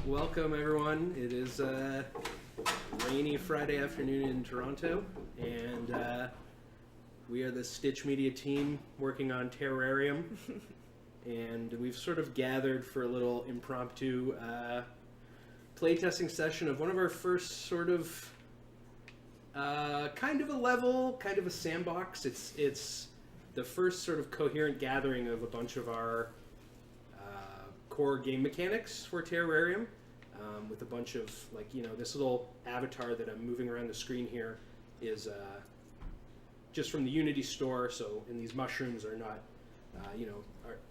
Welcome everyone. It is a rainy Friday afternoon in Toronto, and we are the Stitch Media team working on Terrorarium, and we've sort of gathered for a little impromptu playtesting session of one of our first sort of kind of a level, kind of a sandbox. It's the first sort of coherent gathering of a bunch of our core game mechanics for Terrorarium, with a bunch of, like, this little avatar that I'm moving around the screen here is just from the Unity store. So, and these mushrooms are not,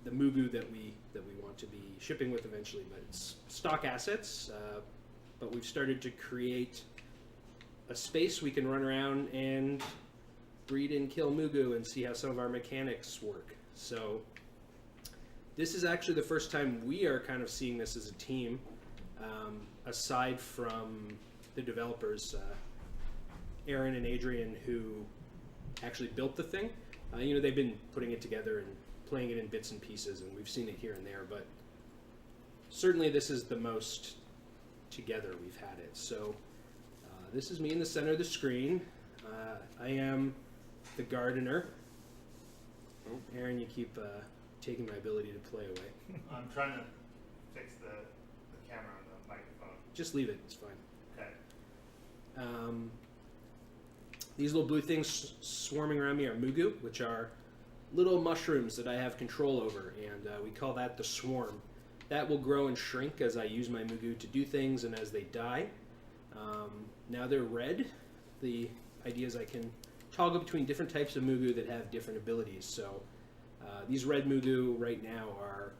the Mugu that we want to be shipping with eventually, but it's stock assets. But we've started to create a space we can run around and breed and kill Mugu and see how some of our mechanics work. So this is actually the first time we are kind of seeing this as a team, aside from the developers, Aaron and Adrian, who actually built the thing. They've been putting it together and playing it in bits and pieces, and we've seen it here and there, but certainly this is the most together we've had it. So this is me in the center of the screen. I am the gardener. Aaron, you keep taking my ability to play away. I'm trying to fix the camera on the microphone. Just leave it, it's fine. Okay. These little blue things swarming around me are Mugu, which are little mushrooms that I have control over, and we call that the swarm. That will grow and shrink as I use my Mugu to do things and as they die. Now they're red. The idea is I can toggle between different types of Mugu that have different abilities. So these red Mugu right now are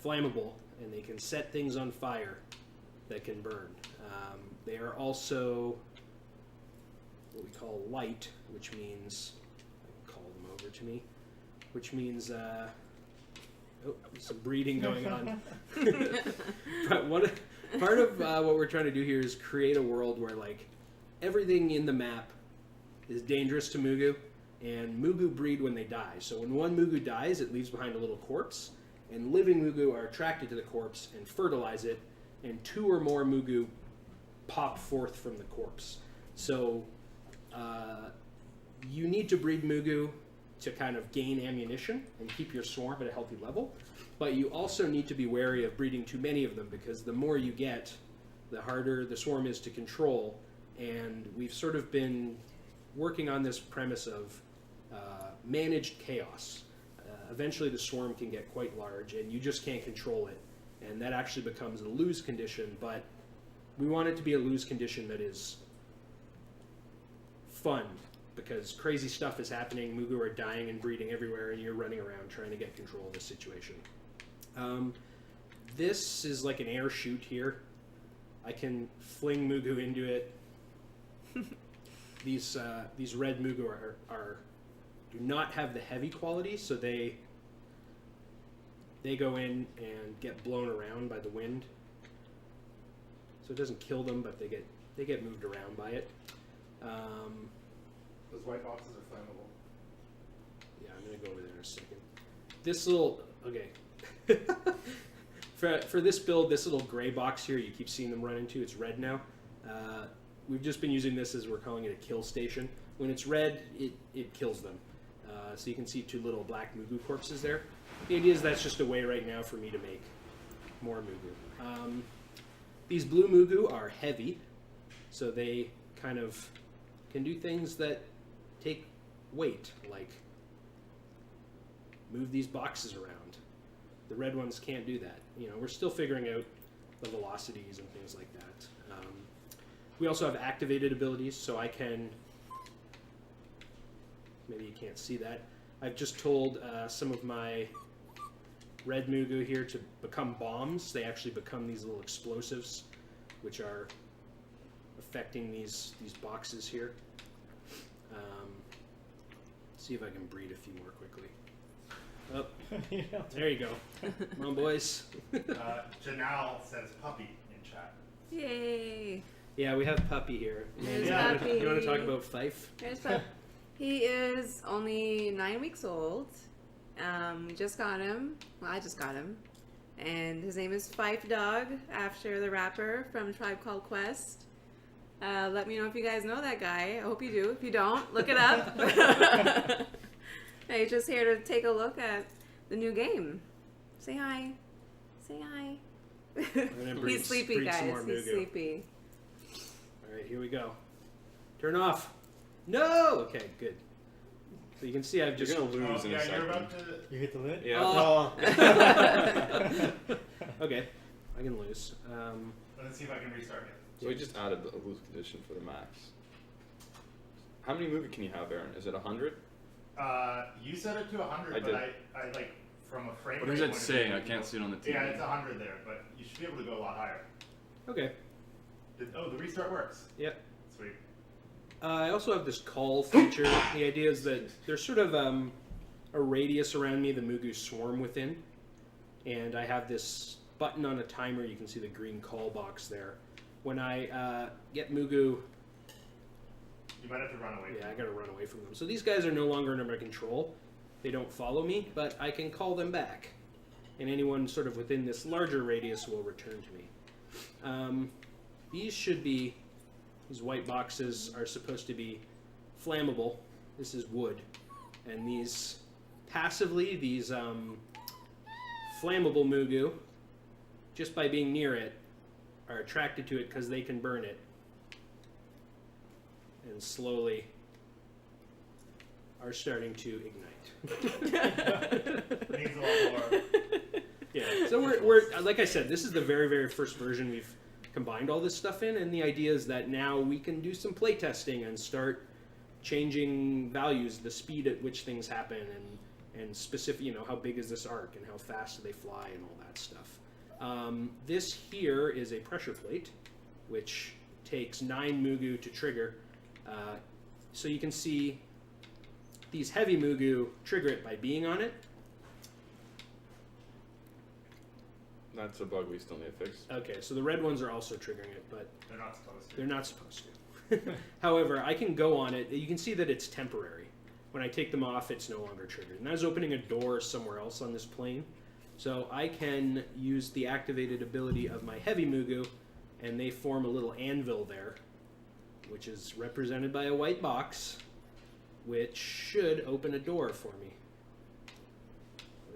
flammable, and they can set things on fire that can burn. They are also what we call light, which means, I can call them over to me, which means, some breeding going on. But part of what we're trying to do here is create a world where, like, everything in the map is dangerous to Mugu, and Mugu breed when they die. So when one Mugu dies, it leaves behind a little corpse, and living Mugu are attracted to the corpse and fertilize it, and 2 or more Mugu pop forth from the corpse. So you need to breed Mugu to kind of gain ammunition and keep your swarm at a healthy level, but you also need to be wary of breeding too many of them, because the more you get, the harder the swarm is to control. And we've sort of been working on this premise of managed chaos. Eventually the swarm can get quite large and you just can't control it, and that actually becomes a lose condition, but we want it to be a lose condition that is fun, because crazy stuff is happening. Mugu are dying and breeding everywhere, and you're running around trying to get control of the situation. This is like an air chute here. I can fling Mugu into it. These red Mugu do not have the heavy quality, so they go in and get blown around by the wind. So it doesn't kill them, but they get moved around by it. Those white boxes are flammable. Yeah, I'm gonna go over there in a second. This little, okay. For this build, this little gray box here, you keep seeing them run into, it's red now. We've just been using this as, we're calling it a kill station. When it's red, it kills them. So you can see 2 little black Mugu corpses there. The idea is that's just a way right now for me to make more Mugu. These blue Mugu are heavy, so they kind of can do things that take weight, like move these boxes around. The red ones can't do that. We're still figuring out the velocities and things like that. We also have activated abilities, so I can, maybe you can't see that, I've just told some of my red Mugu here to become bombs. They actually become these little explosives, which are affecting these boxes here. See if I can breed a few more quickly. Oh, there you go. Come on, boys. Janelle says puppy in chat. Yay! Yeah, we have Puppy here. There's Puppy. Puppy. You want to talk about Fife? There's Puppy. He is only 9 weeks old. We just got him. Well, I just got him. And his name is Fife Dog, after the rapper from Tribe Called Quest. Let me know if you guys know that guy. I hope you do. If you don't, look it up. He's just here to take a look at the new game. Say hi. Say hi. He's sleepy, guys. He's sleepy. All right, here we go. Turn off. No. Okay, good. So you can see I've just. You're gonna lose in a second. You're about to. You hit the lid? Yeah. Oh. Okay, I can lose. Let's see if I can restart it. So we just added the lose condition for the max. How many movie can you have, Aaron? Is it 100? You set it to 100, I but did. I like from a frame What rate does it point of say? view, I can't see it on the TV. Yeah, it's 100 there, but you should be able to go a lot higher. Okay. Oh, the restart works. Yep. Sweet. I also have this call feature. The idea is that there's sort of a radius around me the Mugu swarm within, and I have this button on a timer. You can see the green call box there. When I get Mugu, You might have to run away. yeah, I gotta run away from them. So these guys are no longer under my control. They don't follow me, but I can call them back, and anyone sort of within this larger radius will return to me. These white boxes are supposed to be flammable. This is wood, and these flammable Mugu, just by being near it, are attracted to it because they can burn it, and slowly are starting to ignite. Needs a lot more. Yeah. So we're like I said, this is the very, very first version we've combined all this stuff in, and the idea is that now we can do some play testing and start changing values, the speed at which things happen, and specific, how big is this arc and how fast do they fly and all that stuff. This here is a pressure plate, which takes 9 Mugu to trigger. So you can see these heavy Mugu trigger it by being on it. That's a bug we still need to fix. Okay, so the red ones are also triggering it, but They're not supposed to. they're not supposed to. However, I can go on it. You can see that it's temporary. When I take them off, it's no longer triggered. And that is opening a door somewhere else on this plane. So I can use the activated ability of my heavy Mugu, and they form a little anvil there, which is represented by a white box, which should open a door for me.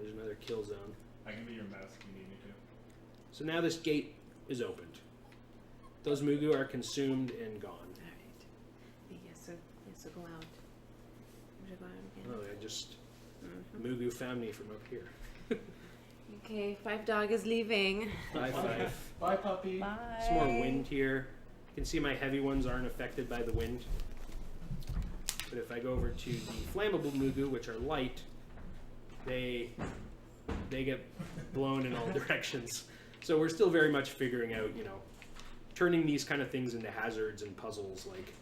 There's another kill zone. I can be your mouse if you need me to. So now this gate is opened. Those Mugu are consumed and gone. Alright. Yes, so go out. I'm gonna go out again. Oh, I just Mugu found me from up here. Okay, Fife Dog is leaving. Bye, Five. Bye, puppy. Bye. Some more wind here. You can see my heavy ones aren't affected by the wind. But if I go over to the flammable Mugu, which are light, they get blown in all directions. So we're still very much figuring out, turning these kind of things into hazards and puzzles, like.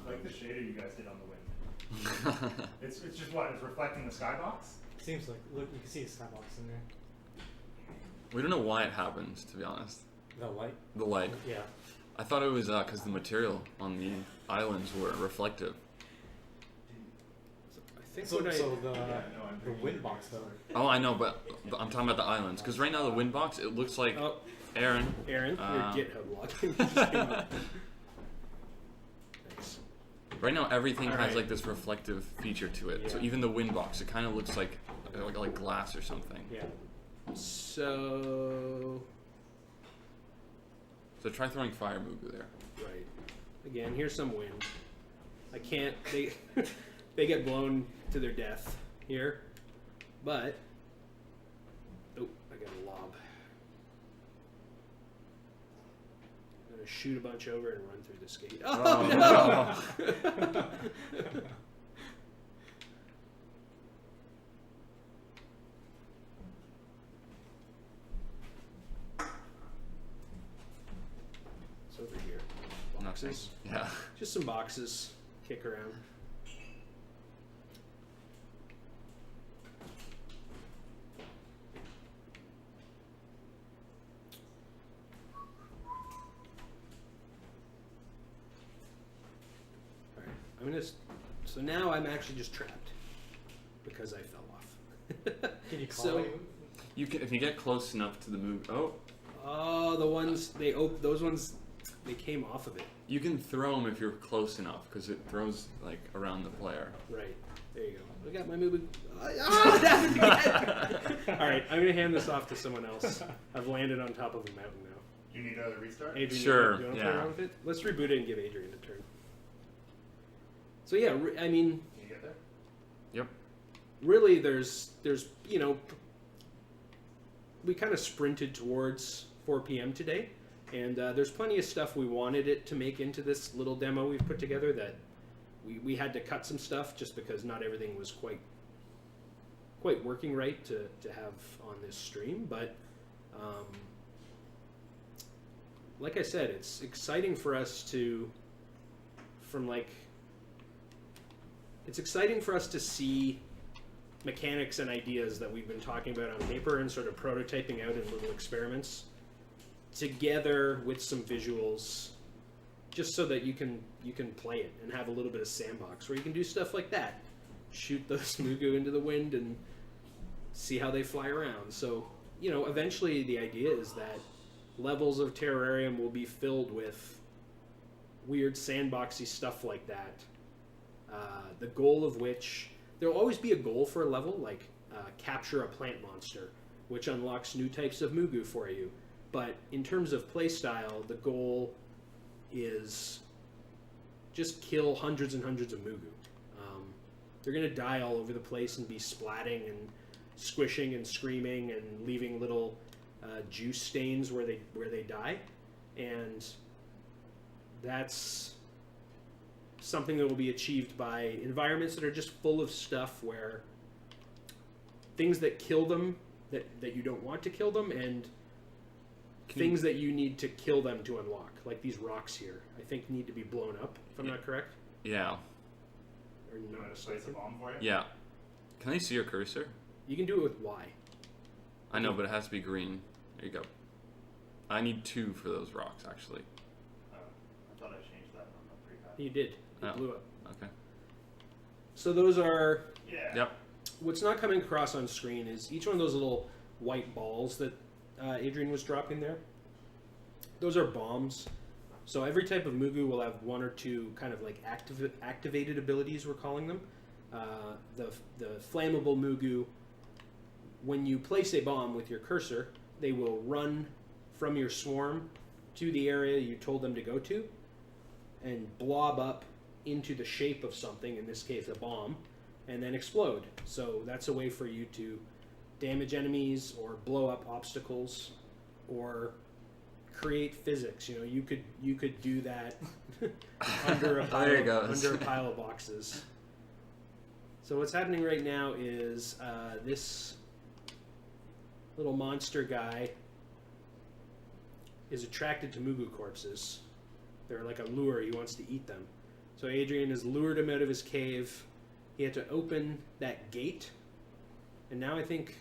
Like the shader you guys did on the wind. It's just what? It's reflecting the skybox? Seems like, look, you can see a skybox in there. We don't know why it happens, to be honest. The light? The light. Yeah. I thought it was because the material on the islands were reflective. I think So, what I. the wind box, though. Oh, I know, but I'm talking about the islands. Because right now the wind box, it looks like Oh, Aaron. Aaron, your GitHub log. Thanks. Right now everything All has right. like this reflective feature to it. So Yeah. even the wind box, it kind of looks like glass or something. Yeah. So. So try throwing fire Mugu there. Right. Again, here's some wind. I can't. They they get blown to their death here, but oh, I got a lob. I'm gonna shoot a bunch over and run through this gate. Oh, no! It's over here. Nothing. Boxes. Yeah. Just some boxes. Kick around. Alright, I'm gonna. So now I'm actually just trapped because I fell off. Can you call So- anyone? You can if you get close enough to the move. Oh, the ones those ones they came off of it. You can throw them if you're close enough because it throws like around the player. Right. There you go. I got my movie. Oh, that happened again. All right, I'm gonna hand this off to someone else. I've landed on top of a mountain now. You need a restart? Adrian, Sure, do you want to yeah. play around with it? Let's reboot it and give Adrian a turn. So yeah, I mean, Can you get there? Yep. really, there's we kind of sprinted towards 4 p.m. today, and there's plenty of stuff we wanted it to make into this little demo we've put together that we had to cut some stuff just because not everything was quite working right to have on this stream. But like I said, it's exciting for us to it's exciting for us to see mechanics and ideas that we've been talking about on paper and sort of prototyping out in little experiments together with some visuals, just so that you can play it and have a little bit of sandbox where you can do stuff like that, shoot those Mugu into the wind and see how they fly around. So eventually the idea is that levels of Terrorarium will be filled with weird sandboxy stuff like that. The goal of which, there'll always be a goal for a level, like capture a plant monster, which unlocks new types of Mugu for you. But in terms of playstyle, the goal is just kill hundreds and hundreds of Mugu. They're going to die all over the place and be splatting and squishing and screaming and leaving little juice stains where they die. And that's something that will be achieved by environments that are just full of stuff where things that kill them that you don't want to kill them, and things that you need to kill them to unlock, like these rocks here, I think need to be blown up, if I'm not correct. Yeah. Or You not want to place a mistaken. bomb for you? Yeah. Can I see your cursor? You can do it with Y. I know, but it has to be green. There you go. I need 2 for those rocks, actually. Oh, I thought I changed that on the prefab. You did. It Oh. blew up. Okay. So those are... Yeah. Yep. What's not coming across on screen is each one of those little white balls that Adrian was dropping there. Those are bombs. So every type of Mugu will have 1 or 2 kind of like activated abilities, we're calling them. The flammable Mugu, when you place a bomb with your cursor, they will run from your swarm to the area you told them to go to and blob up into the shape of something, in this case a bomb, and then explode. So that's a way for you to damage enemies or blow up obstacles or create physics. You could do that under a pile, There it goes. under a pile of boxes. So what's happening right now is this little monster guy is attracted to Mugu corpses. They're like a lure. He wants to eat them. So Adrian has lured him out of his cave. He had to open that gate, and now I think...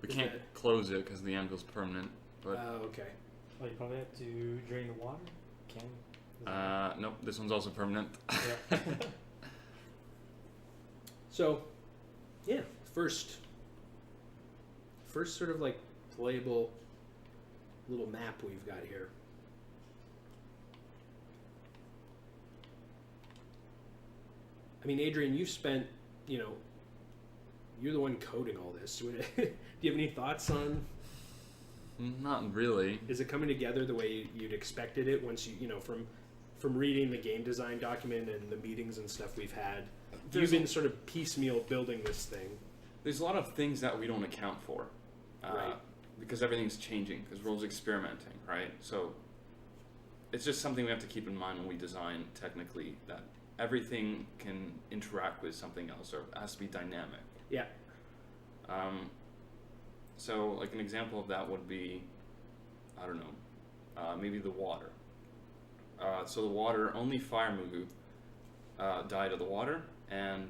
We Is can't that- close it because the angle's permanent. But okay. Oh, you probably have to drain the water? Can? nope, this one's also permanent. Yeah. So, yeah, first sort of like playable little map we've got here. I mean, Adrian, you've spent, you're the one coding all this. Do you have any thoughts on, Not really. is it coming together the way you'd expected it once from reading the game design document and the meetings and stuff we've had? You've been sort of piecemeal building this thing. There's a lot of things that we don't account for. Right. Because everything's changing, because we're always experimenting, right? So it's just something we have to keep in mind when we design technically, that everything can interact with something else, or it has to be dynamic. Yeah. So like an example of that would be, I don't know, maybe the water. So the water, only fire Mugu die to the water, and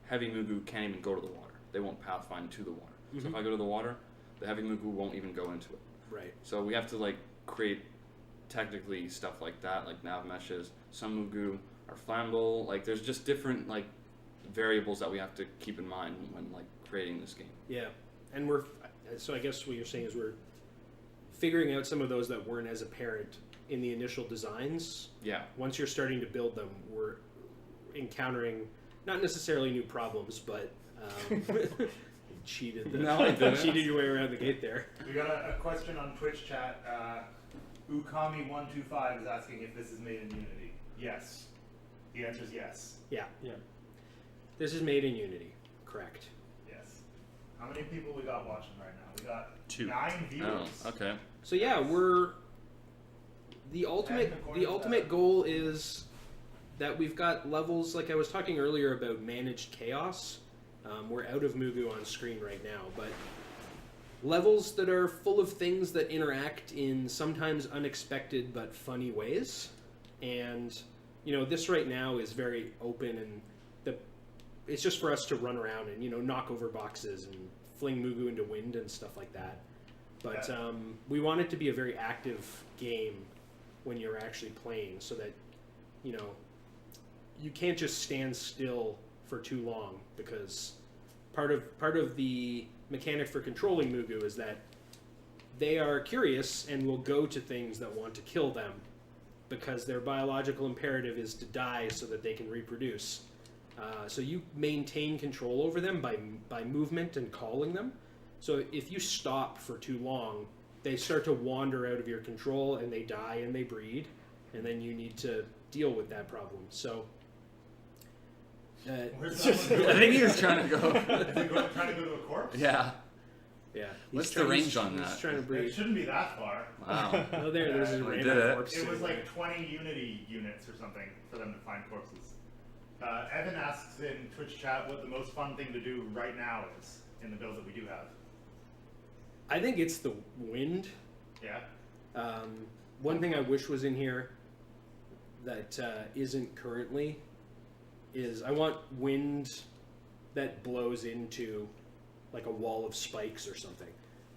heavy Mugu can't even go to the water. They won't pathfind to the water. So if I go to the water, the heavy Mugu won't even go into it. Right. So we have to like create technically stuff like that, like nav meshes. Some Mugu are flammable. Like there's just different like variables that we have to keep in mind when like creating this game. Yeah, and we're So I guess what you're saying is we're figuring out some of those that weren't as apparent in the initial designs. Yeah. Once you're starting to build them, we're encountering not necessarily new problems, but cheated. No, I didn't. Cheated your way around the gate there. We got a question on Twitch chat. Ukami125 is asking if this is made in Unity. Yes. The answer is yes. Yeah, Yeah. this is made in Unity. Correct. Yes. How many people we got watching right now? We got 2. 9 viewers. Oh, okay. So yeah, we're the ultimate. according The to ultimate that- goal is that we've got levels like I was talking earlier about managed chaos. We're out of Mugu on screen right now, but levels that are full of things that interact in sometimes unexpected but funny ways. And this right now is very open, and it's just for us to run around and knock over boxes and fling Mugu into wind and stuff like that. But we want it to be a very active game when you're actually playing, so that you can't just stand still for too long, because part of the mechanic for controlling Mugu is that they are curious and will go to things that want to kill them, because their biological imperative is to die so that they can reproduce. So you maintain control over them by movement and calling them. So if you stop for too long, they start to wander out of your control and they die and they breed, and then you need to deal with that problem. So Where's that one I going? think he was trying to go. Is it trying to go to a corpse? Yeah. yeah, What's the range on he's that? trying to It breed. shouldn't be that far. Wow. Oh, there's a We random did it. corpse. It was sitting like 20 Unity units or something for them to find corpses. Evan asks in Twitch chat what the most fun thing to do right now is in the build that we do have. I think it's the wind. Yeah? One thing I wish was in here that isn't currently is I want wind that blows into like a wall of spikes or something.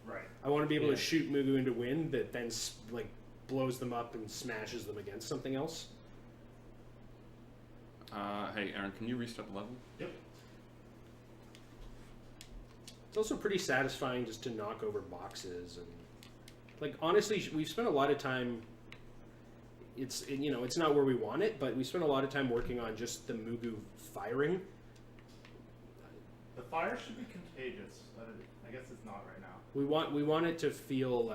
Right. I want to be able Yeah. to shoot Mugu into wind that then like blows them up and smashes them against something else. Hey, Aaron, can you restart the level? Yep. It's also pretty satisfying just to knock over boxes and like honestly we've spent a lot of time. It's not where we want it, but we spent a lot of time working on just the Mugu firing. The fire should be contagious. I guess it's not right now. We want it to feel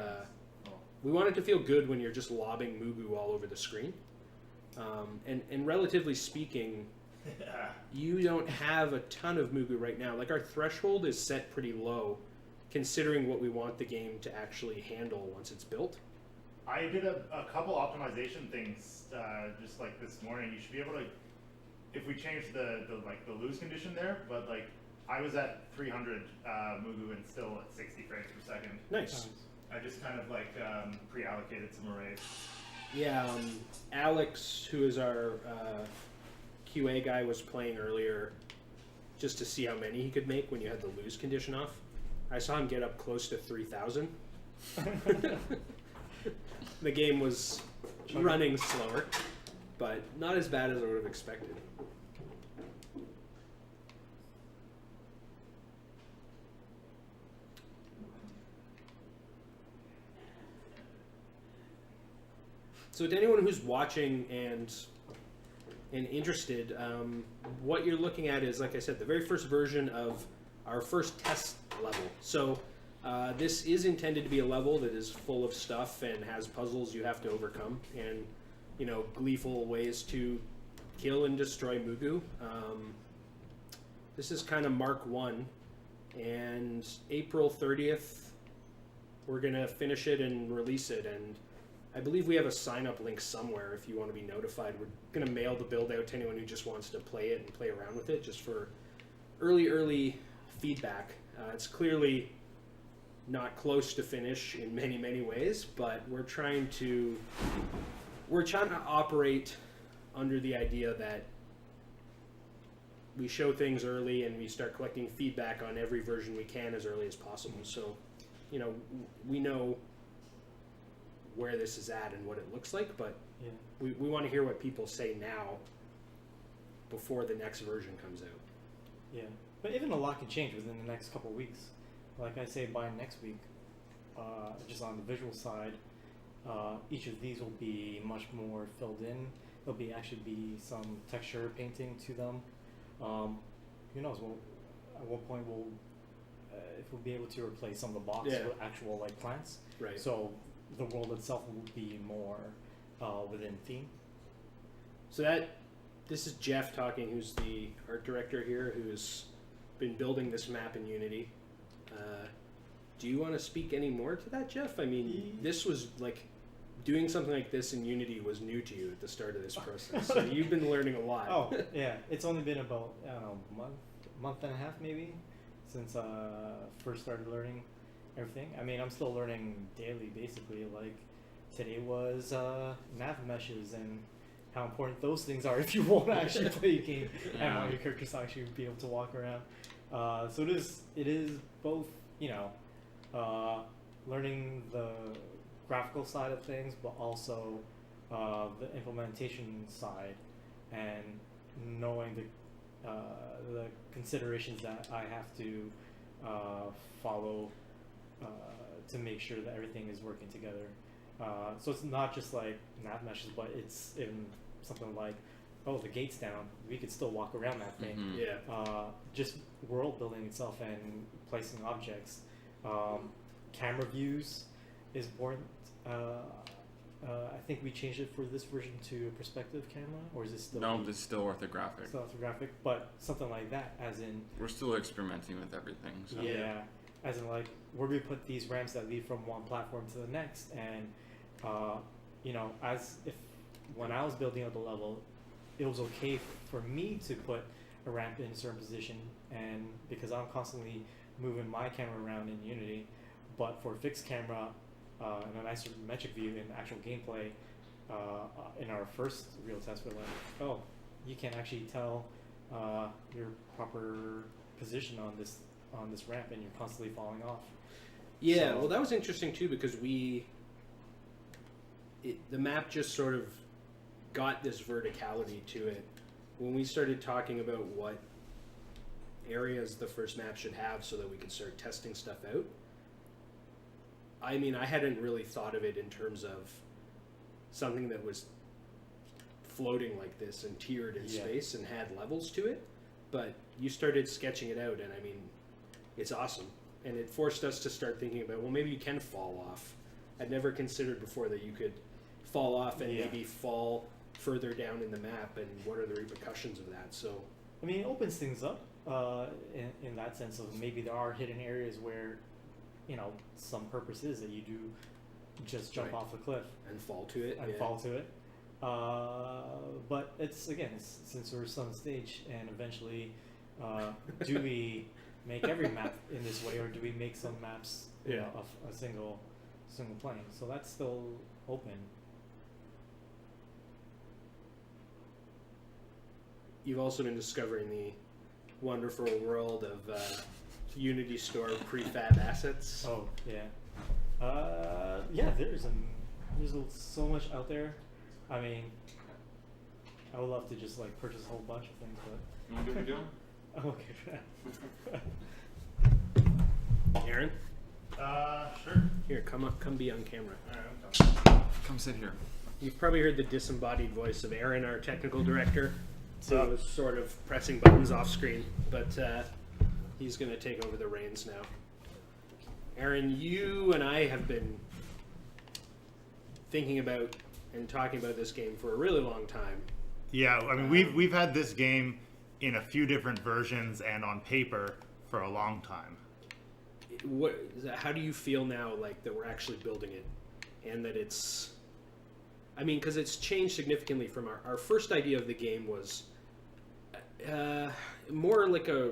Oh. we want it to feel good when you're just lobbing Mugu all over the screen. And relatively speaking, you don't have a ton of Mugu right now. Like our threshold is set pretty low, considering what we want the game to actually handle once it's built. I did a couple optimization things just like this morning. You should be able to, if we change the lose condition there, but like I was at 300 Mugu and still at 60 frames per second. Nice. I just kind of like pre-allocated some arrays. Yeah, Alex, who is our QA guy, was playing earlier just to see how many he could make when you had the lose condition off. I saw him get up close to 3,000. The game was running slower, but not as bad as I would have expected. So to anyone who's watching and interested, what you're looking at is, like I said, the very first version of our first test level. So this is intended to be a level that is full of stuff and has puzzles you have to overcome, and gleeful ways to kill and destroy Mugu. This is kind of Mark 1, and April 30th we're gonna finish it and release it, and I believe we have a sign-up link somewhere if you want to be notified. We're going to mail the build out to anyone who just wants to play it and play around with it, just for early feedback. It's clearly not close to finish in many ways, but we're trying to operate under the idea that we show things early and we start collecting feedback on every version we can as early as possible. So, we know where this is at and what it looks like, but Yeah. we want to hear what people say now before the next version comes out. Yeah. But even a lot can change within the next couple of weeks. like I say, by next week, just on the visual side, each of these will be much more filled in. There'll be actually be some texture painting to them. Who knows? At what point if we'll be able to replace some of the blocks Yeah. with actual like plants. Right. So the world itself will be more within theme. So this is Jeff talking, who's the art director here, who's been building this map in Unity. Do you want to speak any more to that, Jeff? I mean, this was like doing something like this in Unity was new to you at the start of this process, so you've been learning a lot. Oh yeah, it's only been about I don't know month and a half maybe since first started learning everything. I mean, I'm still learning daily basically. Like today was nav meshes and how important those things are if you want to actually play a game and want your characters to actually be able to walk around. So it is both, you know, learning the graphical side of things, but also the implementation side, and knowing the considerations that I have to follow to make sure that everything is working together. So it's not just like nav meshes, but it's in something like, oh, the gate's down, we could still walk around that thing. Mhm. Yeah. Just world building itself and placing objects. Camera views is important. I think we changed it for this version to a perspective camera, or is it still No, it's still orthographic. still orthographic? But something like that, as in We're still experimenting with everything. So. yeah, as in like where we put these ramps that lead from one platform to the next, and you know, as if when I was building out the level, it was okay for me to put a ramp in a certain position, and because I'm constantly moving my camera around in Unity, but for fixed camera and an isometric view in actual gameplay, in our first real test, we're like, oh, you can actually tell your proper position on this ramp, and you're constantly falling off. Yeah, So- well, that was interesting too because the map just sort of got this verticality to it when we started talking about what areas the first map should have so that we could start testing stuff out. I mean, I hadn't really thought of it in terms of something that was floating like this and tiered in Yeah. space and had levels to it, but you started sketching it out, and I mean, it's awesome. And it forced us to start thinking about, well, maybe you can fall off. I'd never considered before that you could fall off and Yeah. maybe fall further down in the map, and what are the repercussions of that. So I mean, it opens things up in that sense of maybe there are hidden areas where, you know, some purpose is that you do just jump Right. off a cliff and fall to it. and yeah. fall to it. But it's again, since we're still on stage, and eventually, do we make every map in this way, or do we make some maps, you Yeah. know, of a single plane? So that's still open. You've also been discovering the wonderful world of Unity Store prefab assets. Oh yeah, yeah. There's so much out there. I mean, I would love to just like purchase a whole bunch of things, but You want to do what we're doing? I'm okay for that. Aaron, Sure. here, come be on camera. Alright, I'm coming. Come sit here. You've probably heard the disembodied voice of Aaron, our technical director, who Sup? was sort of pressing buttons off screen, but he's going to take over the reins now. Aaron, you and I have been thinking about and talking about this game for a really long time. Yeah, I mean we've had this game in a few different versions and on paper for a long time. How do you feel now, like that we're actually building it, and that it's? I mean, because it's changed significantly from our first idea of the game was more like a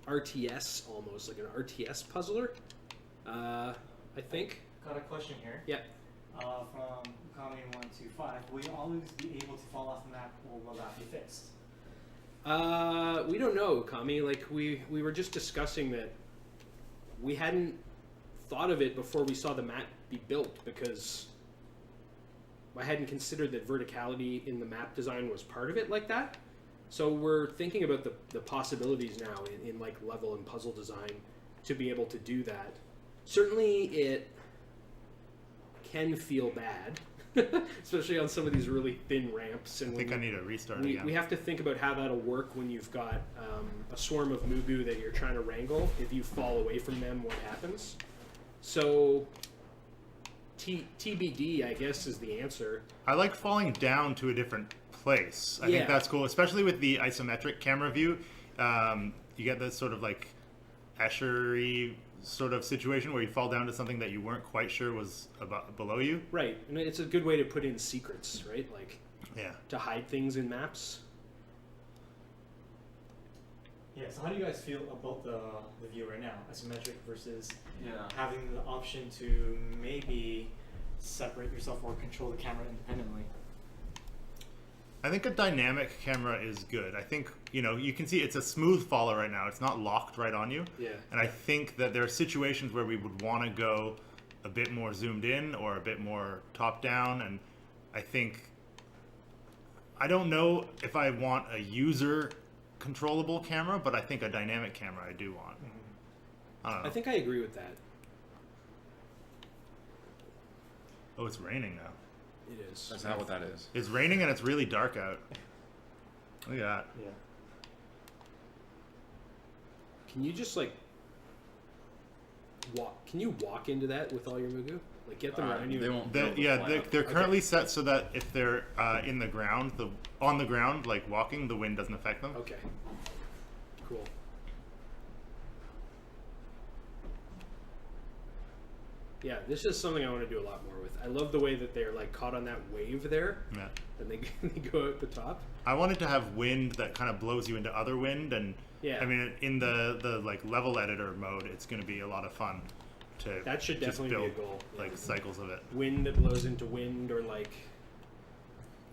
RTS, almost like an RTS puzzler. I think. Got a question here. Yeah. From Kami125. Will you always be able to fall off the map, or will that be fixed? We don't know, Kami. Like we were just discussing that we hadn't thought of it before we saw the map be built, because I hadn't considered that verticality in the map design was part of it like that. So we're thinking about the possibilities now in like level and puzzle design to be able to do that. Certainly, it can feel bad, especially on some of these really thin ramps. And I think I when need a restart we, again. we have to think about how that'll work when you've got a swarm of Mugu that you're trying to wrangle. If you fall away from them, what happens? So, TBD, I guess, is the answer. I like falling down to a different place. I Yeah. think that's cool, especially with the isometric camera view. You get this sort of like Escher-y sort of situation where you fall down to something that you weren't quite sure was below you. Right, and it's a good way to put in secrets, right? Like, Yeah. to hide things in maps. Yeah. So how do you guys feel about the view right now, isometric versus Yeah. having the option to maybe separate yourself or control the camera independently? I think a dynamic camera is good. I think, you can see it's a smooth follow right now. It's not locked right on you. Yeah. And I think that there are situations where we would want to go a bit more zoomed in or a bit more top down. And I don't know if I want a user controllable camera, but I think a dynamic camera I do want. I don't know. I think I agree with that. Oh, it's raining now. It is. That's not what that is. It's raining and it's really dark out. Look at that. Yeah. Can you just like walk? Can you walk into that with all your Mugu? Like get them around you. They won't. They're, be able to yeah, fly they're, up. they're currently set so that if they're in the ground, on the ground, like walking, the wind doesn't affect them. Okay. Cool. Yeah, this is something I want to do a lot more with. I love the way that they're like caught on that wave there, Yeah. and they go out the top. I wanted to have wind that kind of blows you into other wind, and Yeah. I mean, in the like level editor mode, it's going to be a lot of fun to That should just definitely be build a goal. Yeah. like cycles of it. Wind that blows into wind, or like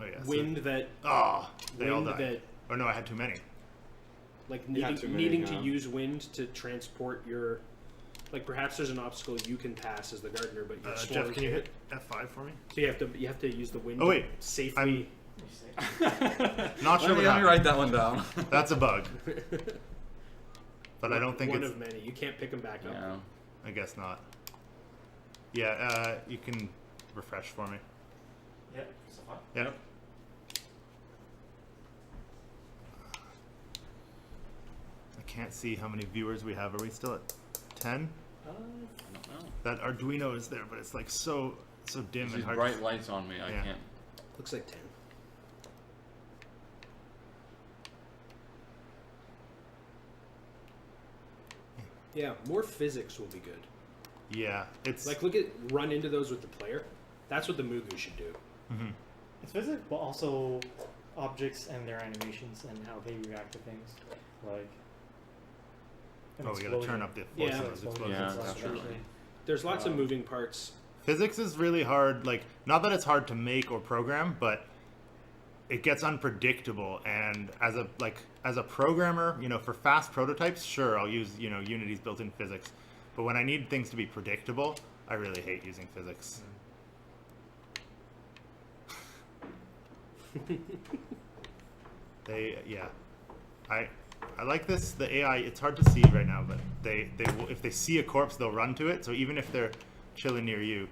Oh yeah. wind that They all wind died. that Oh no, I had too many. like You had too many, needing yeah. to use wind to transport your. Like perhaps there's an obstacle you can pass as the gardener, but your swarm Jeff, can you can't. hit F5 for me? So you have to use the wind. Oh, wait. to safely. Not sure Let what me happened. write that one down. That's a bug, but I don't think one it's. of many. You can't pick them back up. Yeah. I guess not. Yeah, you can refresh for me. Yeah. So far. Yeah. I can't see how many viewers we have. Are we still at 10? I don't know. That Arduino is there, but it's like so dim There's and these hard. bright lights on me. I Yeah. can't. Looks like 10. Yeah, more physics will be good. Yeah, it's Like, run into those with the player. That's what the Mugu should do. Mhm. It's physics, but also objects and their animations and how they react to things. Like. an Oh, we gotta turn explosion. up the force Yeah. of those explosions. Yeah, Explosions, definitely. especially. There's lots of moving parts. Physics is really hard. Like, not that it's hard to make or program, but it gets unpredictable. And as a programmer, for fast prototypes, sure, I'll use Unity's built-in physics. But when I need things to be predictable, I really hate using physics. I like this. The AI, it's hard to see right now, but they will, if they see a corpse, they'll run to it. So even if they're chilling near you,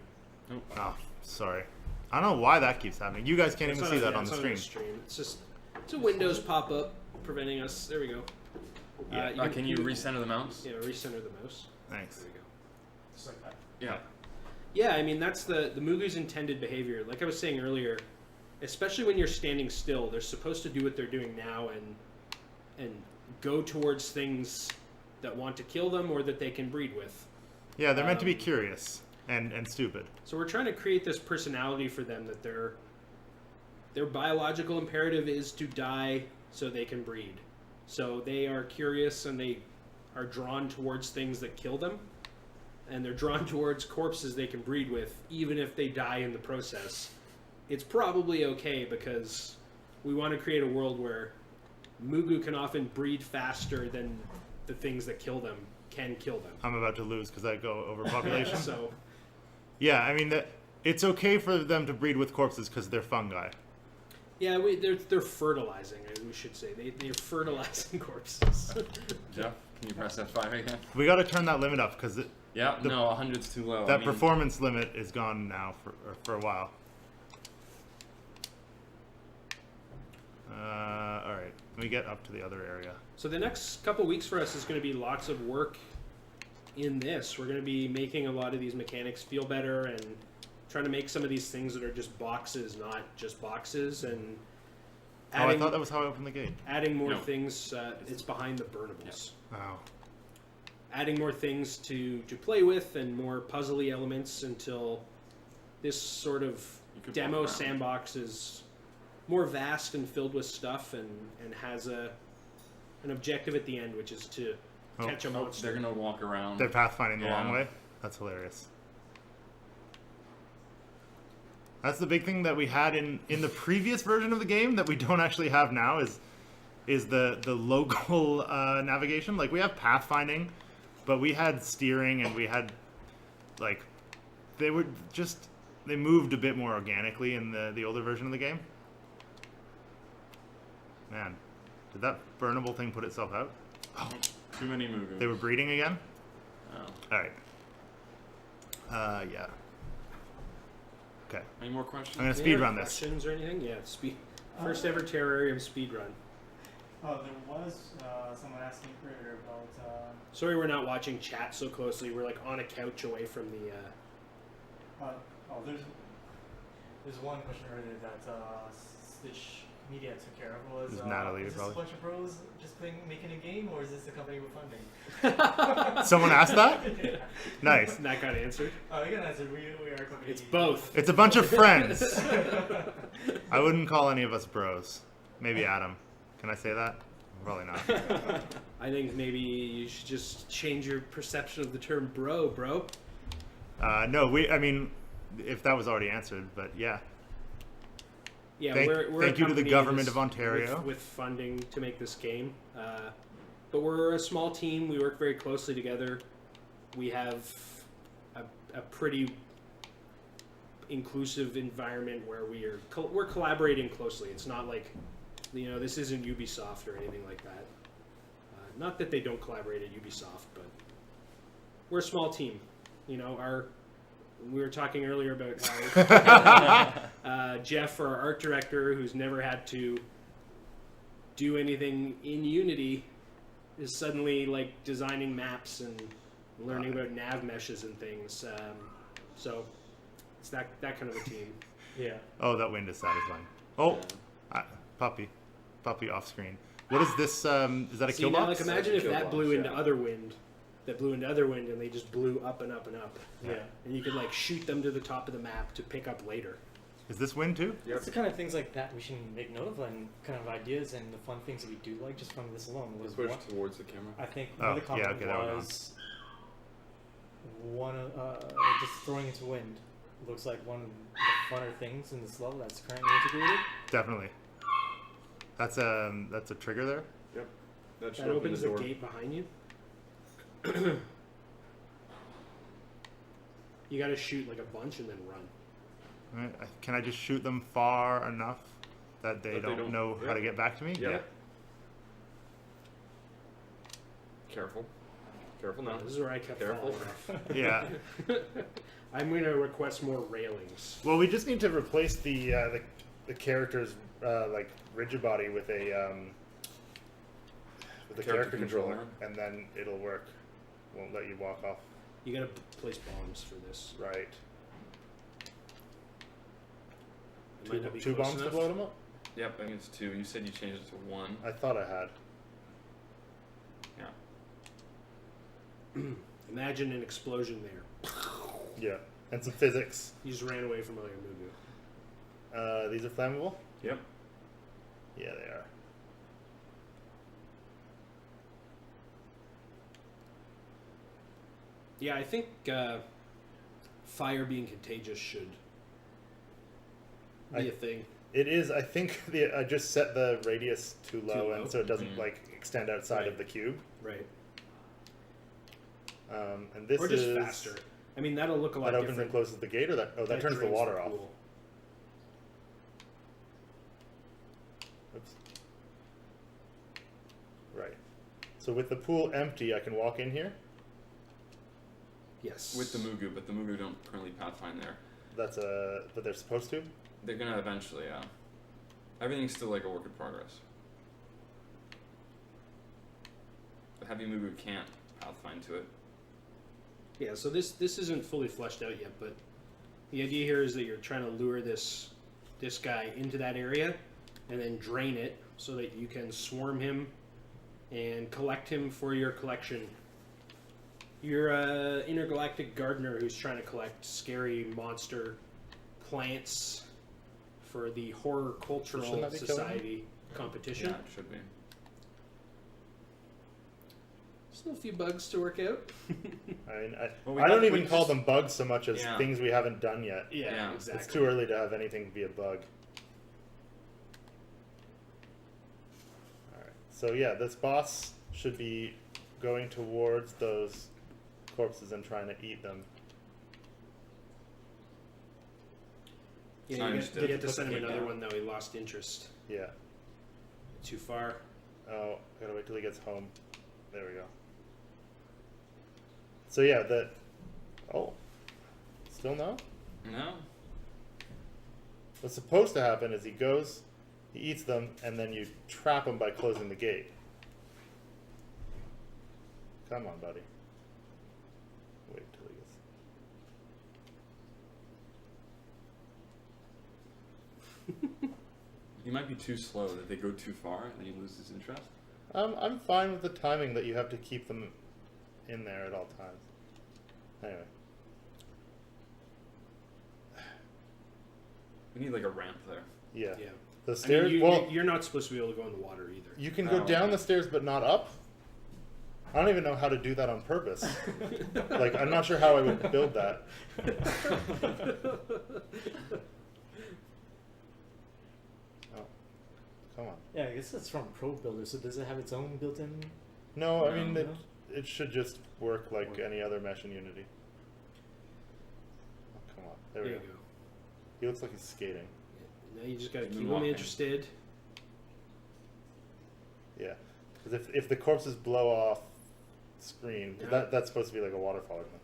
Oh. oh, sorry, I don't know why that keeps happening. You guys can't It's even not see a- that yeah, on it's the not stream. It's just it's a Windows pop-up preventing us. There we go. Yeah. Can you recenter the mouse? Yeah, recenter the mouse. Thanks. There we go. Just like that. Yeah. Yeah, I mean that's the Mugu's intended behavior. Like I was saying earlier, especially when you're standing still, they're supposed to do what they're doing now and go towards things that want to kill them or that they can breed with. Yeah, they're meant to be curious and stupid. So we're trying to create this personality for them that their biological imperative is to die so they can breed. So they are curious and they are drawn towards things that kill them. And they're drawn towards corpses they can breed with, even if they die in the process. It's probably okay because we want to create a world where Mugu can often breed faster than the things that kill them can kill them. I'm about to lose because I go overpopulation. So Yeah, I mean it's okay for them to breed with corpses because they're fungi. Yeah, they're fertilizing. We should say they're fertilizing corpses. Jeff, can you press F5 again? We got to turn that limit up because Yeah, The- no, 100's too low. that I mean, performance limit is gone now for a while. All right, let me get up to the other area. So the next couple weeks for us is going to be lots of work in this. We're going to be making a lot of these mechanics feel better and trying to make some of these things that are just boxes, not just boxes, and Oh, I adding, thought that was how I opened the gate. adding more No. things. It's behind the burnables. Oh. Adding more things to play with and more puzzly elements until this sort of You could demo walk around. sandbox is more vast and filled with stuff and has an objective at the end, which is to Oh. catch a Oh, monster. they're gonna walk around. They're pathfinding the Yeah. long way? That's hilarious. That's the big thing that we had in the previous version of the game that we don't actually have now is the local navigation. Like, we have pathfinding, but we had steering and we had, like, they moved a bit more organically in the older version of the game. Man, did that burnable thing put itself out? Too many moves. They were breeding again? Oh. Alright. Yeah. Okay. Any more questions? I'm gonna Any speed other run this. questions or anything? Yeah, first ever Terrorarium speed run. Oh, there was someone asking earlier about. Sorry, we're not watching chat so closely. We're like on a couch away from the. There's one question earlier that Stitch Media took care of was. This is Natalie, is this probably. a bunch of bros just making a game, or is this the company with funding? Someone asked that? Yeah. Nice. That got answered. I got an answer. We are a company. It's both. It's a bunch of friends. I wouldn't call any of us bros. Maybe Adam. Can I say that? Probably not. I think maybe you should just change your perception of the term bro. No, I mean, if that was already answered, but yeah. Yeah, Thank- we're thank a you to the company government that's of Ontario. with funding to make this game. But we're a small team. We work very closely together. We have a pretty inclusive environment where we're collaborating closely. It's not like, this isn't Ubisoft or anything like that. Not that they don't collaborate at Ubisoft, but we're a small team. We were talking earlier about how Jeff, our art director, who's never had to do anything in Unity, is suddenly like designing maps and learning about nav meshes and things. So it's that kind of a team. Yeah. Oh, that wind is satisfying. Oh, puppy off screen. What is this? Is that a See, kill now, box? like, imagine if Kill that box, blew into yeah. other wind. That blew into other wind, and they just blew up and up and up. Yeah. And you could like shoot them to the top of the map to pick up later. Is this wind too? Yep. It's the kind of things like that we should make note of, and kind of ideas and the fun things that we do like just from this alone. Was Push one, towards the camera. I think Oh, another yeah, comment okay, that one was one just throwing into wind. Looks like one of the funner things in this level that's currently integrated. Definitely. That's a trigger there. Yep. That should That open opens the the door. gate behind you. You got to shoot like a bunch and then run. Right. Can I just shoot them far enough that they, That they don't don't- know how to yeah. get back to me? Yeah. Careful. Careful now. This is where I kept Careful. falling off. Yeah. I'm going to request more railings. Well, we just need to replace the character's like rigid body with a Character controller. and then it'll work. Won't let you walk off. You got to place bombs for this. Right. It might not be Two close bombs to enough. blow them up? Yep, I think it's 2. You said you changed it to 1. I thought I had. Yeah. Imagine an explosion there. Yeah. And some physics. You just ran away from all your moo-moo. These are flammable? Yep. Yeah, they are. Yeah, I think fire being contagious should be a thing. It is. I think I just set the radius too low, low? and so it doesn't Mhm. like extend outside Right. of the cube. Right. And this Or just is faster. I mean, that'll look a lot that opens different. and closes the gate, or that turns the drains water off. pool. So with the pool empty, I can walk in here. Yes. With the Mugu, but the Mugu don't currently pathfind there. But they're supposed to. They're gonna eventually, yeah. Everything's still like a work in progress. The heavy Mugu can't pathfind to it. Yeah, so this isn't fully fleshed out yet, but the idea here is that you're trying to lure this guy into that area and then drain it so that you can swarm him and collect him for your collection. You're an intergalactic gardener who's trying to collect scary monster plants for the Horror Shouldn't Cultural that be killing Society competition. Yeah, it should be. Still a few bugs to work out. I mean, Well, we I don't have- even we call just- them bugs so much as Yeah. things we haven't done yet. Yeah, exactly. It's too early to have anything be a bug. Alright, so yeah, this boss should be going towards those corpses and trying to eat them. Yeah, I you understood. get to send him Yeah. another one though. He lost interest. Yeah. Too far. Oh, gotta wait till he gets home. There we go. So yeah, oh. Still no? No? What's supposed to happen is he goes, he eats them, and then you trap him by closing the gate. Come on, buddy. Wait till he gets... He might be too slow that they go too far and then he loses interest. I'm fine with the timing that you have to keep them in there at all times. Anyway. We need like a ramp there. Yeah. Yeah. The I stairs, mean, you're not supposed to be able to go in the water either. you can go Oh, down okay. the stairs but not up? I don't even know how to do that on purpose. Like, I'm not sure how I would build that. Oh, come on. Yeah, I guess it's from Pro Builder, so does it have its own built-in? No, I mean, No. it should just work like any other mesh in Unity. Oh, come on. There we There go. you go. He looks like he's skating. Now you just gotta Keep keep walking. him interested. Yeah. Because if the corpses blow off screen, 'cause Yeah. that's supposed to be like a waterfall or something.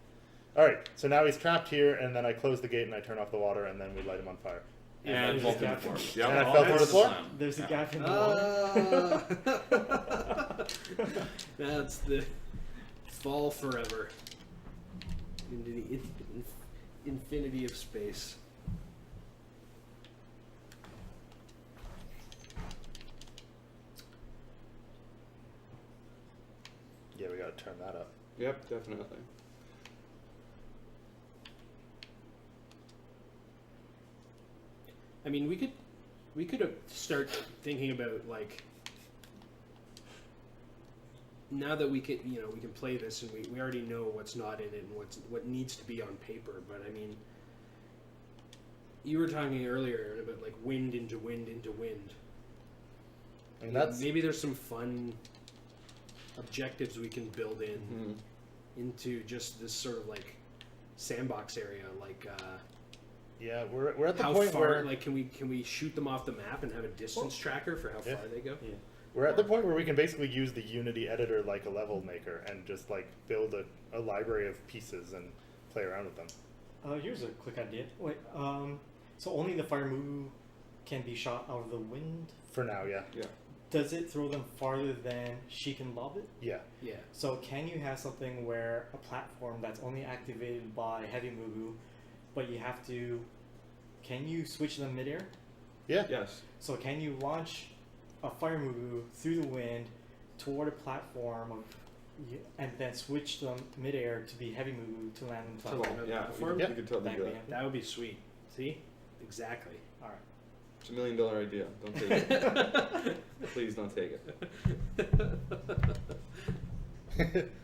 Alright, so now he's trapped here, and then I close the gate and I turn off the water, and then we light him on fire. And there's fall a through the gap. floor. And Yeah, I all fell through that's the floor? plan. There's a Yeah. gap in the wall. That's the fall forever into the infinity of space. Yeah, we gotta turn that up. Yep, definitely. I mean, we could start thinking about like now that we can we can play this and we already know what's not in it and what needs to be on paper. But I mean, you were talking earlier about like wind into wind into wind. I mean, that's Maybe there's some fun objectives we can build in Mhm. into just this sort of like sandbox area, like yeah, we're at the how point far where like can we shoot them off the map and have a distance tracker for how Yeah. far they go? Yeah. we're at the point where we can basically use the Unity editor like a level maker and just like build a library of pieces and play around with them. Here's a quick idea. Wait, so only the fire moo can be shot out of the wind? For now, yeah. Yeah. Does it throw them farther than she can lob it? Yeah. Yeah. So can you have something where a platform that's only activated by heavy Mugu, but you have to, can you switch them midair? Yeah. Yes. So can you launch a fire Mugu through the wind toward a platform and then switch them midair to be heavy Mugu to land on the To platform? land on Yeah, platform? we could totally do that. That would be sweet. See? Exactly. All right. It's $1 million idea. Don't take it. Please don't take it.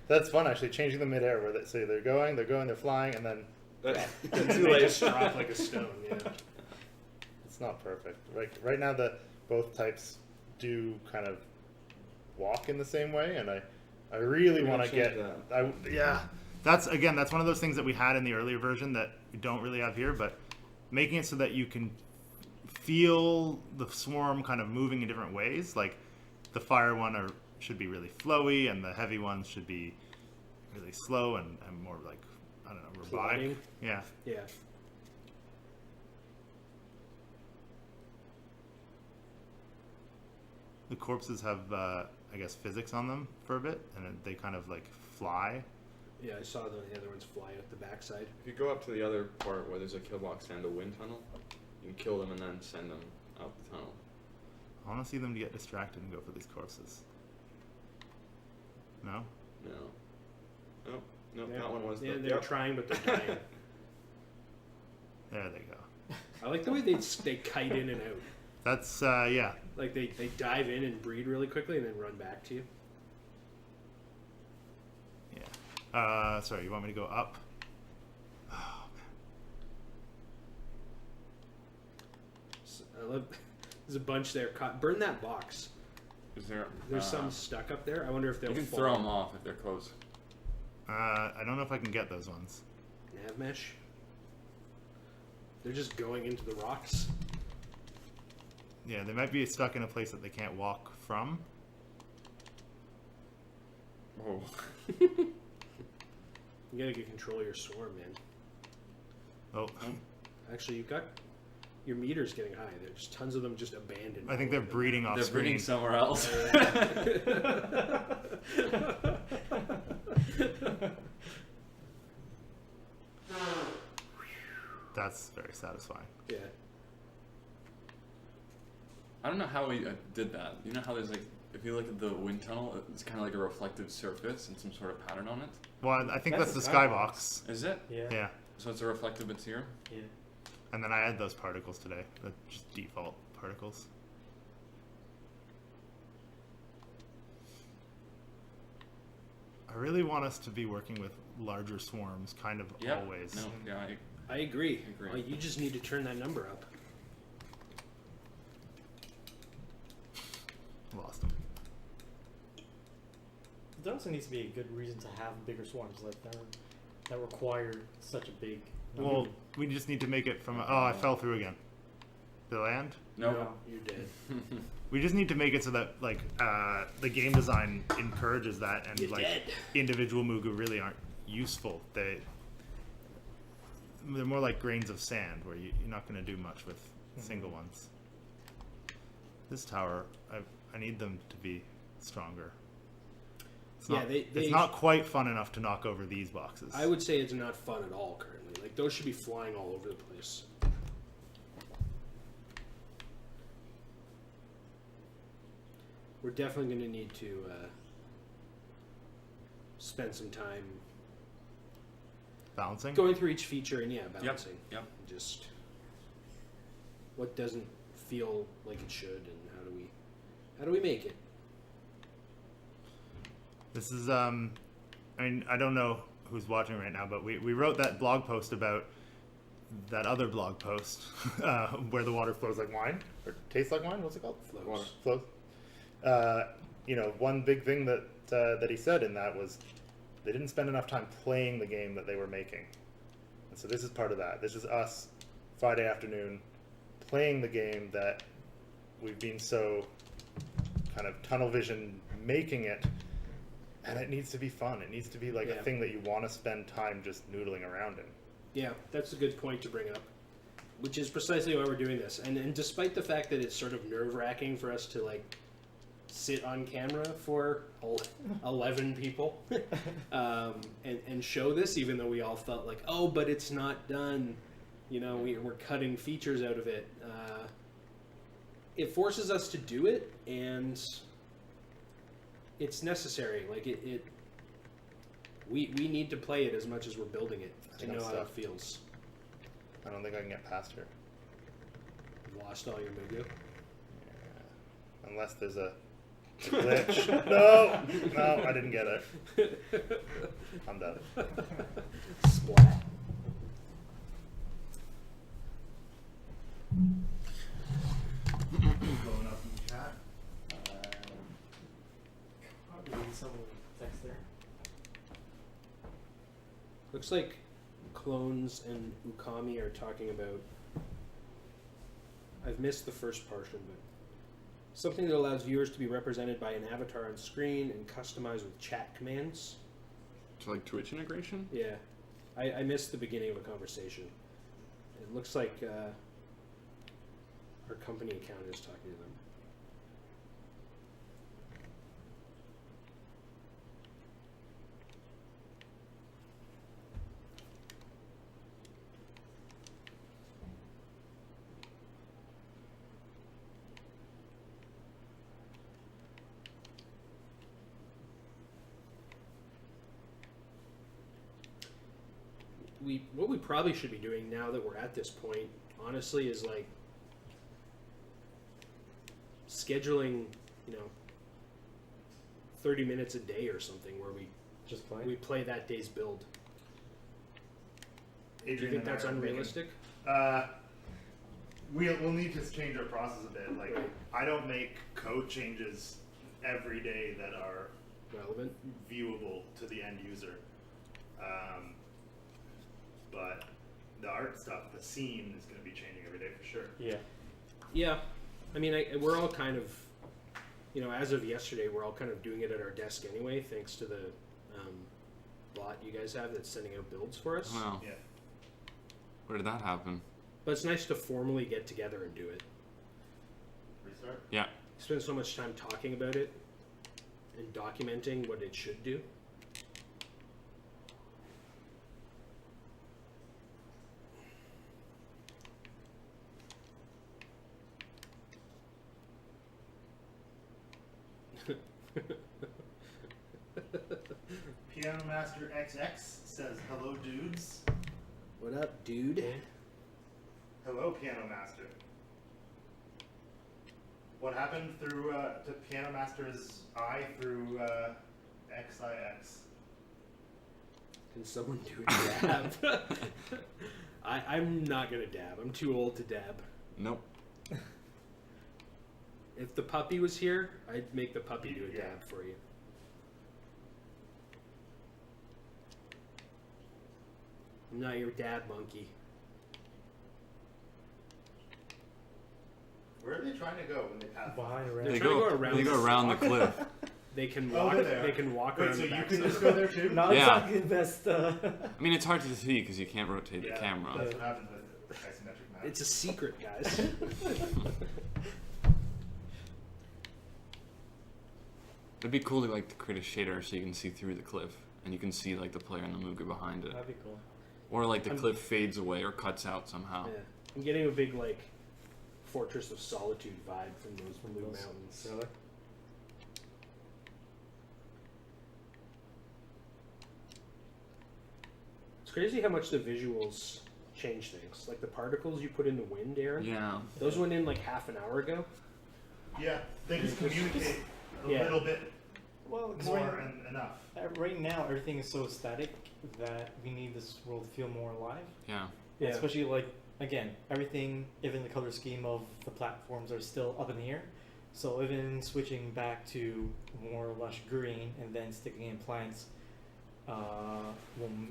That's fun actually, changing the midair where they're going, they're flying, and then That, And too they late. just drop like a stone. Yeah. it's not perfect. Right now both types do kind of walk in the same way, and I really We're want gonna to get change that's one of those things that we had in the earlier version that we don't really have here, but making it so that you can feel the swarm kind of moving in different ways, like the fire one should be really flowy, and the heavy ones should be really slow and more like, I don't know, robotic. Gliding. Yeah. Yeah. The corpses have, I guess, physics on them for a bit, and they kind of like fly. Yeah, I saw the other ones fly out the backside. If you go up to the other part where there's a kill box and a wind tunnel, you can kill them and then send them out the tunnel. I want to see them get distracted and go for these corpses. No? No. No, Yeah. that one was Yeah, the... they're Yep. trying, but they're dying. There they go. I like the way they kite in and out. That's, yeah. Like they dive in and breed really quickly and then run back to you. Yeah. Sorry, you want me to go up? Oh, man. I love. There's a bunch there. Burn that box. Is there? There's some stuck up there. I wonder if they'll You can fall. throw them off if they're close. I don't know if I can get those ones. Nav mesh. They're just going into the rocks. Yeah, they might be stuck in a place that they can't walk from. Oh. You gotta get control of your swarm, man. Oh, Actually, you've got your meter's getting high. There's tons of them just abandoned. I think they're breeding off They're screen. breeding somewhere else. That's very satisfying. Yeah. I don't know how we did that. You know how there's like, if you look at the wind tunnel, it's kind of like a reflective surface and some sort of pattern on it. Well, I think That's that's the the skybox. Is it? Yeah. Yeah. So it's a reflective material? Yeah. And then I add those particles today. They're just default particles. I really want us to be working with larger swarms, kind of Yep. always. No, yeah, I agree. Agree. Well, you just need to turn that number up. Lost them. There also needs to be a good reason to have bigger swarms like that require such a big number. Well, we just need to make it from. Oh, I fell through again. Did I land? no. You're dead. We just need to make it so that like the game design encourages that, and You're like dead. individual Mugu really aren't useful. They're more like grains of sand, where you're not going to do much with single ones. This tower, I need them to be stronger. It's Yeah, not, they- it's not quite fun enough to knock over these boxes. I would say it's not fun at all currently. Like those should be flying all over the place. We're definitely going to need to spend some time Balancing. going through each feature and balancing. Yep. Just what doesn't feel like it should, and how do we make it? This is I mean, I don't know who's watching right now, but we wrote that blog post about that other blog post where the water flows like wine or tastes like wine. What's it called? Flows. Water flows. One big thing that that he said in that was they didn't spend enough time playing the game that they were making, and so this is part of that. This is us Friday afternoon playing the game that we've been so kind of tunnel vision making it. And it needs to be fun. It needs to be like a thing that you want to spend time just noodling around in. Yeah, that's a good point to bring up, which is precisely why we're doing this. And despite the fact that it's sort of nerve-wracking for us to like sit on camera for 11 people and show this, even though we all felt like, oh, but it's not done. You know, we're cutting features out of it. It forces us to do it, and it's necessary. Like we need to play it as much as we're building it to think I'm know how it stuck. feels. I don't think I can get past her. You've lost all your Mugu. Unless there's a glitch. No, I didn't get it. I'm done. Splat. Blowing up in the chat. Read some of the text there. Looks like Clones and Ukami are talking about. I've missed the first portion, but Something that allows viewers to be represented by an avatar on screen and customized with chat commands. So like Twitch integration? Yeah, I missed the beginning of a conversation. It looks like our company account is talking to them. What we probably should be doing now that we're at this point, honestly, is like scheduling, 30 minutes a day or something where Just play. we play that day's build. Do you Adrian think and I that's are making- unrealistic? We'll need to change our process a bit. Like, Right. I don't make code changes every day that are Relevant? viewable to the end user. But the art stuff, the scene is going to be changing every day for sure. Yeah. Yeah. I mean, we're all kind of, as of yesterday, we're all kind of doing it at our desk anyway, thanks to the bot you guys have that's sending out builds for us. Wow. Yeah. Where did that happen? But it's nice to formally get together and do it. Restart? Yeah. Spend so much time talking about it and documenting what it should do. Piano Master XX says, "Hello, dudes." What up, dude? Hello, Piano Master. What happened through to Piano Master's eye through XIX? Can someone do a dab? I'm not gonna dab. I'm too old to dab. Nope. If the puppy was here, I'd make the puppy do a Yeah. dab for you. I'm not your dab monkey. Where are they trying to go when they pass? Behind They're red. They trying to go, go around they go the around the block. cliff. They can Oh, walk. they're there. They can walk Wait, around so the you backside. can just go there too? Now Yeah. it's not the best. I mean, it's hard to see because you can't rotate the Yeah, camera. That's what happens with isometric maps. It's a secret, guys. It'd be cool to like create a shader so you can see through the cliff and you can see like the player and the Muga behind it, That'd be cool. or like the I'm- cliff fades away or cuts out somehow. Yeah. I'm getting a big like Fortress of Solitude vibe from those blue Those- mountains. Really? It's crazy how much the visuals change things. Like the particles you put in the wind, Aaron. Yeah. Those went in like half an hour ago. Yeah, they just communicate a Yeah. little bit Well, 'cause more right, and enough. right now everything is so static that we need this world to feel more alive. Yeah. Yeah. Especially like again, everything, even the color scheme of the platforms are still up in the air. So even switching back to more lush green and then sticking in plants, will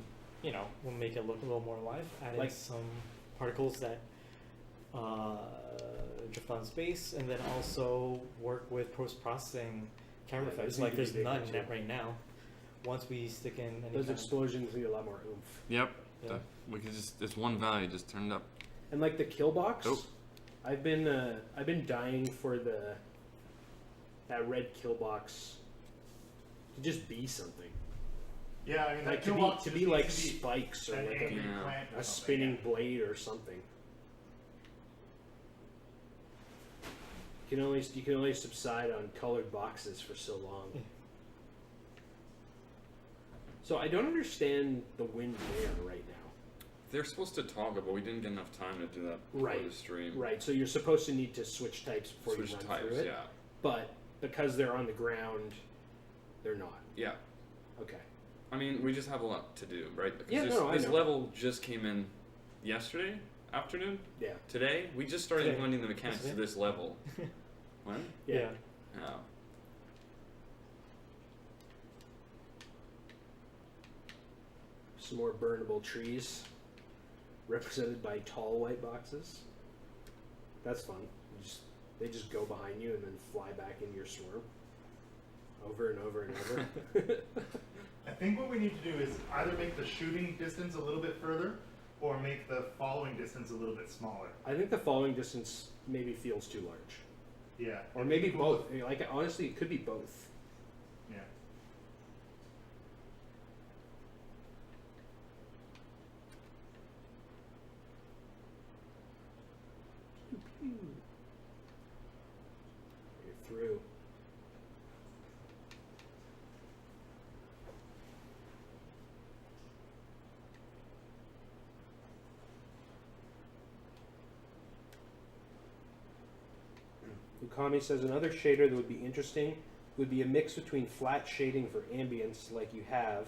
will make it look a little more alive. Adding Like- some particles that drift on space, and then also work with post processing camera Yeah, effects. those need Like to be there's bigger, none too. net right now. Once we stick in any Those kind of- explosions need a lot more oomph. Yep. Yeah. We could just it's one value just turned up. And like the kill box, Oh. I've been dying for that red kill box to just be something. Yeah, I mean, Like that to toolbox be just like needs to be spikes or an like angry Yeah. plant or a something, spinning yeah. blade or something. You can only subside on colored boxes for so long. Yeah. So I don't understand the wind there right now. They're supposed to toggle, but we didn't get enough time to do that before Right. the stream. Right, so you're supposed to need to switch types before Switch you run types, through it. yeah. But because they're on the ground, they're not. Yeah. Okay. I mean, we just have a lot to do, right? Because Yeah, this, no, I this know. level just came in yesterday afternoon. Yeah. Today, we just started Today. implementing the mechanics to Today? this level. When? Yeah. Oh. Some more burnable trees, represented by tall white boxes. That's fun. You just They just go behind you and then fly back into your swarm over and over and over. I think what we need to do is either make the shooting distance a little bit further, or make the following distance a little bit smaller. I think the following distance maybe feels too large. Yeah. Or it'd maybe be cool both. Like, honestly, it could be both. if- Yeah. You're through. Ukami says another shader that would be interesting would be a mix between flat shading for ambience, like you have,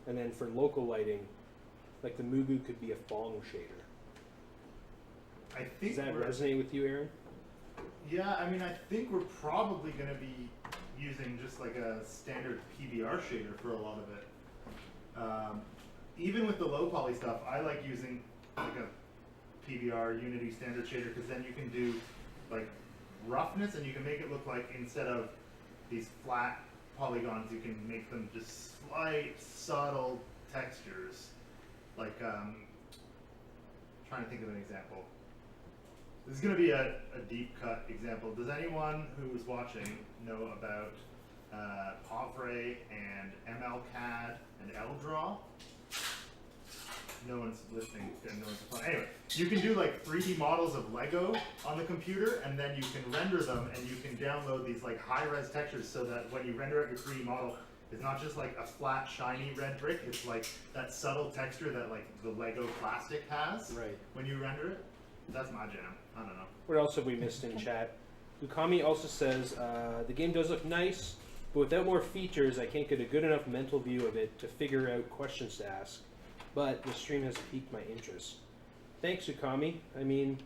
and then for local lighting, like the Mugu could be a Fong shader. I think Does that we're- resonate with you, Aaron? Yeah, I mean, I think we're probably going to be using just like a standard PBR shader for a lot of it. Even with the low poly stuff, I like using like a PBR Unity standard shader because then you can do like roughness and you can make it look like instead of these flat polygons, you can make them just slight, subtle textures. Like, trying to think of an example. This is going to be a deep cut example. Does anyone who is watching know about Povray and MLCAD and LDraw? No one's listening. No one's fun. Anyway, you can do like 3D models of Lego on the computer, and then you can render them, and you can download these like high-res textures so that when you render out your 3D model, it's not just like a flat, shiny red brick. It's like that subtle texture that like the Lego plastic has Right. when you render it. That's my jam. I don't know. What else have we missed in chat? Ukami also says, the game does look nice, but without more features, I can't get a good enough mental view of it to figure out questions to ask. But the stream has piqued my interest. Thanks, Ukami. I mean,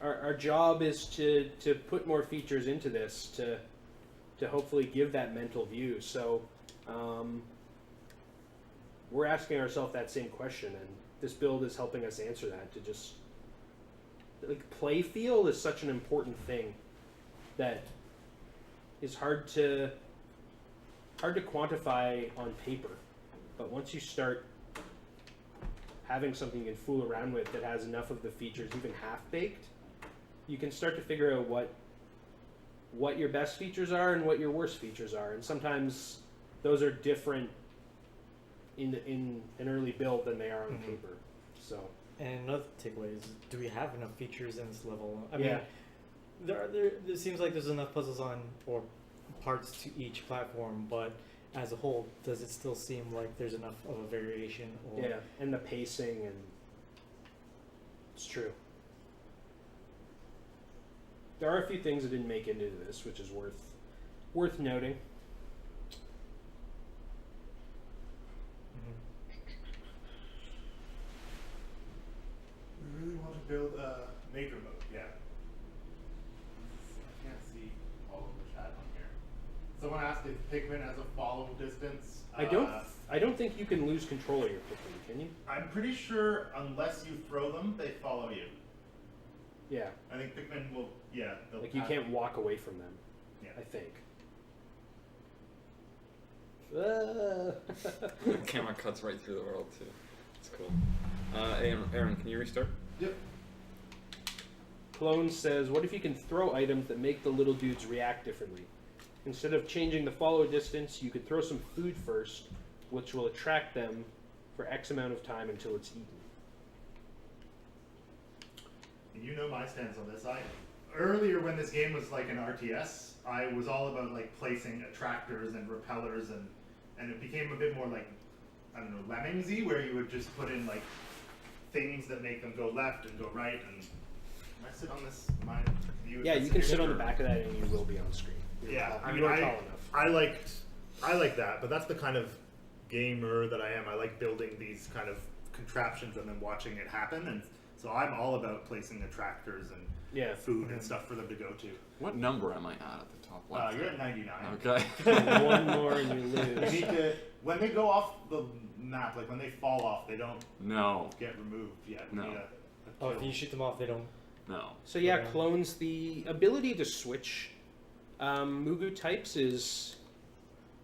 our job is to put more features into this to hopefully give that mental view. So we're asking ourselves that same question, and this build is helping us answer that. To just like play feel is such an important thing that is hard to quantify on paper, but once you start having something you can fool around with that has enough of the features even half baked, you can start to figure out what your best features are and what your worst features are, and sometimes those are different in an early build than they are on paper. So. And another takeaway is, do we have enough features in this level? I Yeah. mean, there seems like there's enough puzzles on or parts to each platform, but as a whole, does it still seem like there's enough of a variation? Or Yeah, and the pacing, and it's true. There are a few things that didn't make it into this, which is worth noting. We really want to build a maker mode, yeah. I can't see all of the chat on here. Someone asked if Pikmin has a follow distance. I don't think you can lose control of your Pikmin, can you? I'm pretty sure unless you throw them, they follow you. Yeah, I think Pikmin will, yeah. they'll like you pass- can't walk away from them. Yeah. I think. Camera cuts right through the world too. It's cool. Aaron, can you restart? Yep. Clone says, what if you can throw items that make the little dudes react differently? Instead of changing the follow distance, you could throw some food first, which will attract them for X amount of time until it's eaten. And you know my stance on this. Earlier when this game was like an RTS, I was all about like placing attractors and repellers, and it became a bit more like, I don't know, Lemmingsy, where you would just put in like things that make them go left and go right. And can I sit on this? My view. Yeah, you can sit on the back of that and you will be on screen. Yeah, I you mean, are tall enough. I like that, but that's the kind of gamer that I am. I like building these kind of contraptions and then watching it happen, and so I'm all about placing attractors and Yeah. food and stuff for them to go to. What number am I at the top left? You're at 99. Okay. One more and you You lose. need to, when they go off the map, like when they fall off, they don't No. get removed yet. We No. need a oh, if kill. you shoot them off, they don't. No. So yeah, Okay. clones. The ability to switch Mugu types is.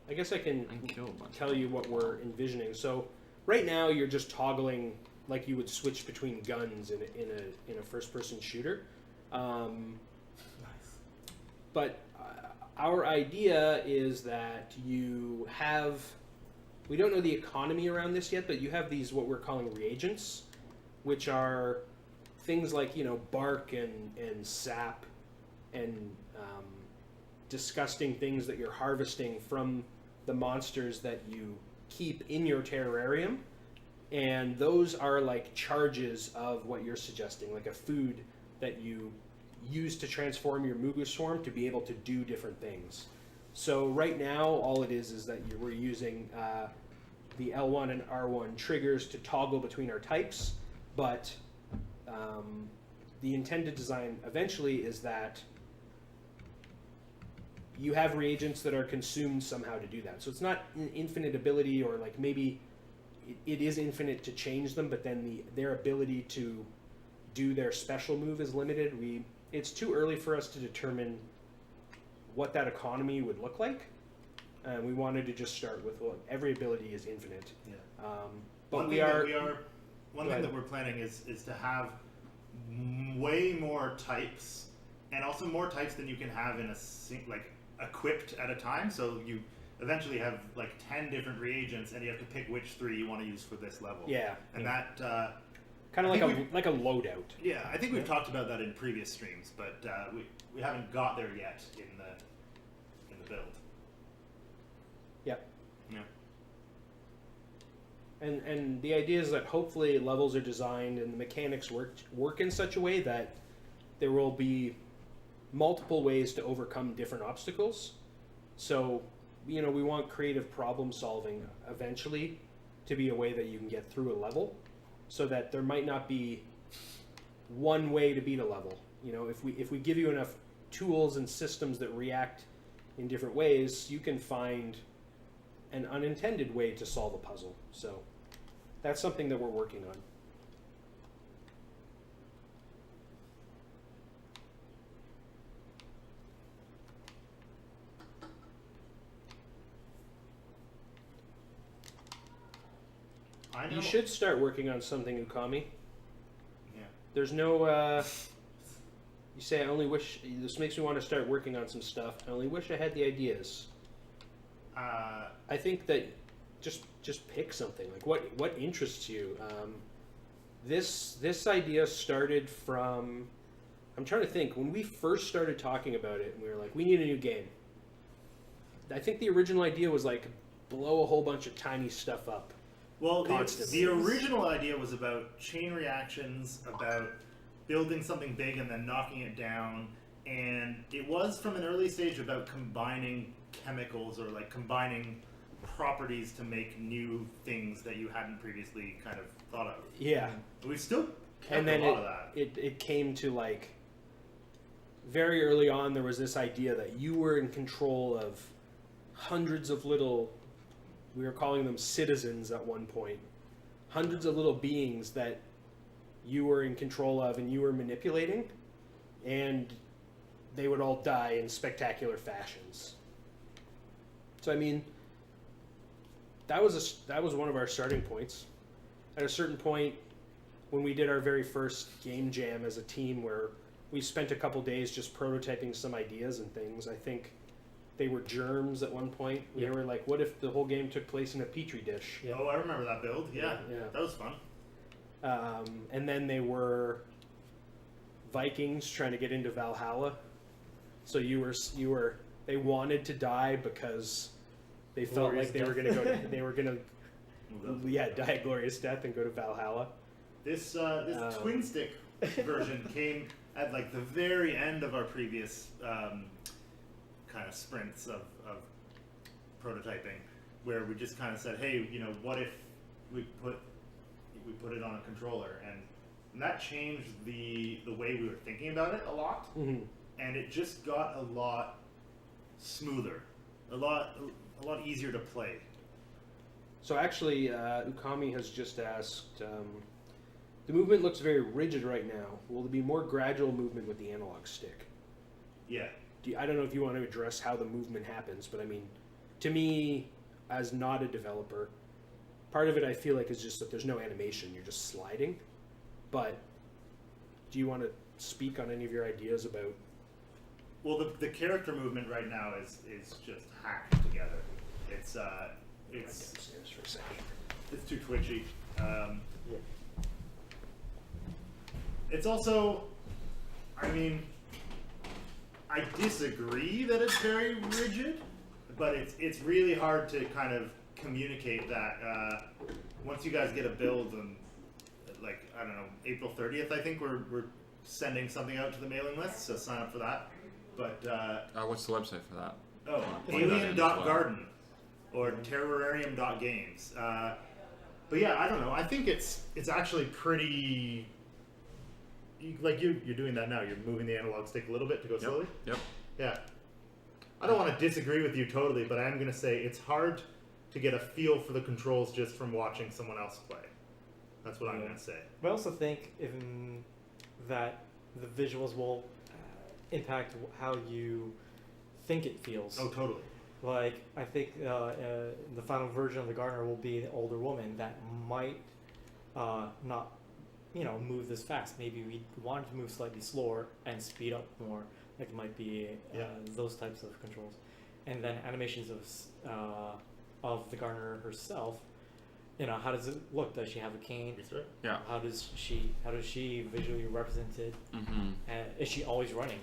I guess I can And kill a bunch. tell you what we're envisioning. So right now you're just toggling like you would switch between guns in a first person shooter. But our idea is that you have, we don't know the economy around this yet, but you have these what we're calling reagents, which are things like, bark and sap and disgusting things that you're harvesting from the monsters that you keep in your terrarium. And those are like charges of what you're suggesting, like a food that you use to transform your Mugu swarm to be able to do different things. So right now, all it is that we're using the L1 and R1 triggers to toggle between our types, but the intended design eventually is that you have reagents that are consumed somehow to do that. So it's not an infinite ability, or like maybe it is infinite to change them, but then their ability to do their special move is limited. It's too early for us to determine what that economy would look like. We wanted to just start with, well, every ability is infinite. Yeah. But One we thing are. one Go thing ahead. that we're planning is to have way more types, and also more types than you can have in like equipped at a time. So you eventually have like 10 different reagents, and you have to pick which 3 you want to use for this level. Yeah. And that Kind of I like think like a loadout. yeah, I think we've Yeah. talked about that in previous streams, but we haven't got there yet in the build. Yeah. Yeah. And the idea is that hopefully levels are designed and the mechanics work in such a way that there will be multiple ways to overcome different obstacles. So, we want creative problem solving eventually to be a way that you can get through a level, so that there might not be one way to beat a level. If we give you enough tools and systems that react in different ways, you can find an unintended way to solve a puzzle. So that's something that we're working on. I know. You should start working on something, Ukami. Yeah. There's no. You say, I only wish. This makes me want to start working on some stuff. I only wish I had the ideas. I think that just pick something. Like what interests you. This idea started from. I'm trying to think. When we first started talking about it, we were like, we need a new game. I think the original idea was like blow a whole bunch of tiny stuff up. Well, Constantly. the original idea was about chain reactions, about building something big and then knocking it down, and it was from an early stage about combining chemicals or like combining properties to make new things that you hadn't previously kind of thought of. Yeah. We've still kept And then a lot of that. it came to like very early on there was this idea that you were in control of hundreds of little, we were calling them citizens at one point, hundreds of little beings that you were in control of and you were manipulating, and they would all die in spectacular fashions. So I mean, that was one of our starting points. At a certain point, when we did our very first game jam as a team, where we spent a couple days just prototyping some ideas and things, I think they were germs at one point. We Yeah. were like, what if the whole game took place in a petri dish? Yeah. Oh, I remember that build. Yeah, Yeah. that was fun. And then they were Vikings trying to get into Valhalla. So they wanted to die because they felt Glorious like they were death. going to go. They were going to, die a glorious death and go to Valhalla. This twin stick version came at like the very end of our previous kind of sprints of prototyping, where we just kind of said, hey, what if we put it on a controller, and that changed the way we were thinking about it a lot, Mm-hmm. and it just got a lot smoother, a lot easier to play. So actually, Ukami has just asked, The movement looks very rigid right now. Will there be more gradual movement with the analog stick? Yeah. I don't know if you want to address how the movement happens, but I mean, to me, as not a developer, part of it I feel like is just that there's no animation. You're just sliding. But do you want to speak on any of your ideas about? Well, the character movement right now is just hacked together. It's Downstairs for a second. it's too twitchy. Yeah. It's also, I mean, I disagree that it's very rigid, but it's really hard to kind of communicate that. Once you guys get a build on, like, I don't know, April 30th, I think we're sending something out to the mailing list, so sign up for that. But What's the website for that? oh, Play that in as well. alien.garden or terrorarium.games. But yeah, I don't know. I think it's actually pretty. Like you're doing that now. You're moving the analog stick a little bit to go slowly. Yep. Yeah. I don't want to disagree with you totally, but I am going to say it's hard to get a feel for the controls just from watching someone else play. That's what I'm going to say. But I also think that the visuals will impact how you think it feels. Oh, totally. Like, I think the final version of the Gardener will be an older woman that might not, move this fast. Maybe we wanted to move slightly slower and speed up more. Like, it might be those types of controls. And then animations of the Gardener herself. How does it look? Does she have a cane? Yeah. How does she visually represented? Mm-hmm. Is she always running?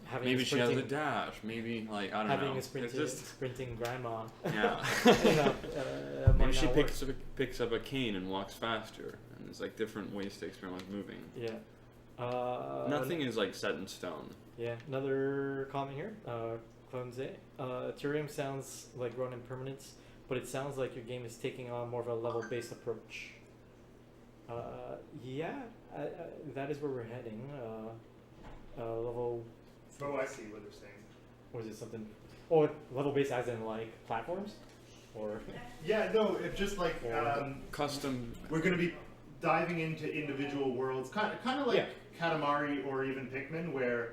Having Maybe a she has a sprinting- dash. Maybe I don't having know. a sprinting grandma. Yeah. might Maybe she not work. picks up a cane and walks faster, and there's like different ways to experiment with moving. Yeah. Nothing is like set in stone. Yeah. Another comment here. Clonze. Terrarium sounds like Run Impermanence, but it sounds like your game is taking on more of a level-based approach. That is where we're heading. Level. Oh, I see what they're saying. Or is it something? Oh, level-based as in like platforms, or Yeah, no, it's just like Custom. we're going to be diving into individual worlds, kind of like Katamari or even Pikmin, where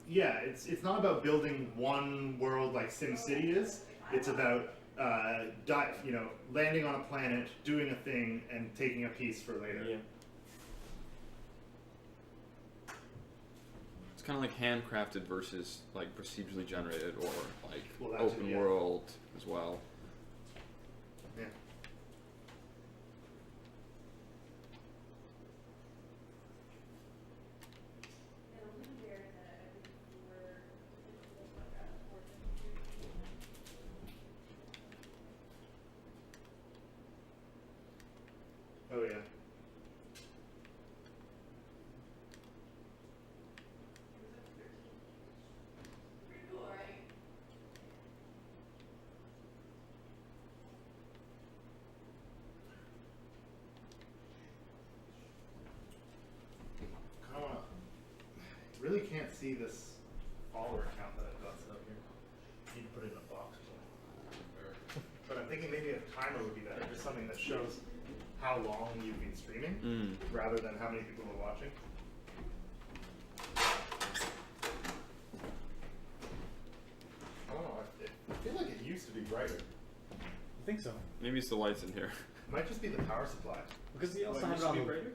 it's not about building one world like SimCity is. It's about landing on a planet, doing a thing, and taking a piece for later. yeah. It's kind of like handcrafted versus like procedurally generated or like Well, that too, open yeah. world as well. Yeah. Oh yeah. Really can't see this follower account that I've got set up here. Need to put it in a box. But I'm thinking maybe a timer would be better, just something that shows how long you've been streaming, rather than how many people are watching. I don't know. I feel like it used to be brighter. I think so. Maybe it's the lights in here. It might just be the power supply. Because you also What, have used it to on be the brighter?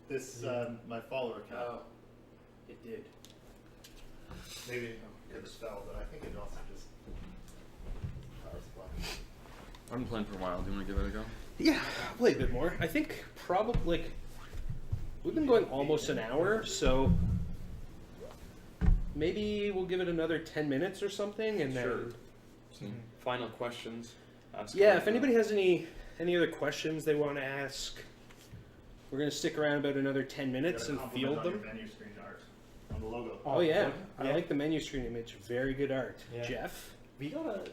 This my follower account. Oh, it did. Maybe it fell, but I think it also just power supply. I've been playing for a while. Do you want to give it a go? Yeah, I'll play a bit more. I think probably we've been going almost an hour, so maybe we'll give it another 10 minutes or something, and Sure. then Some final questions. Ask yeah, about if anybody has any other questions they want to ask, we're gonna stick around about another 10 minutes and field them. Menu screen art on the logo. Oh yeah, good. I Yeah. like the menu screen image. Very good art, Yeah. Jeff. We gotta,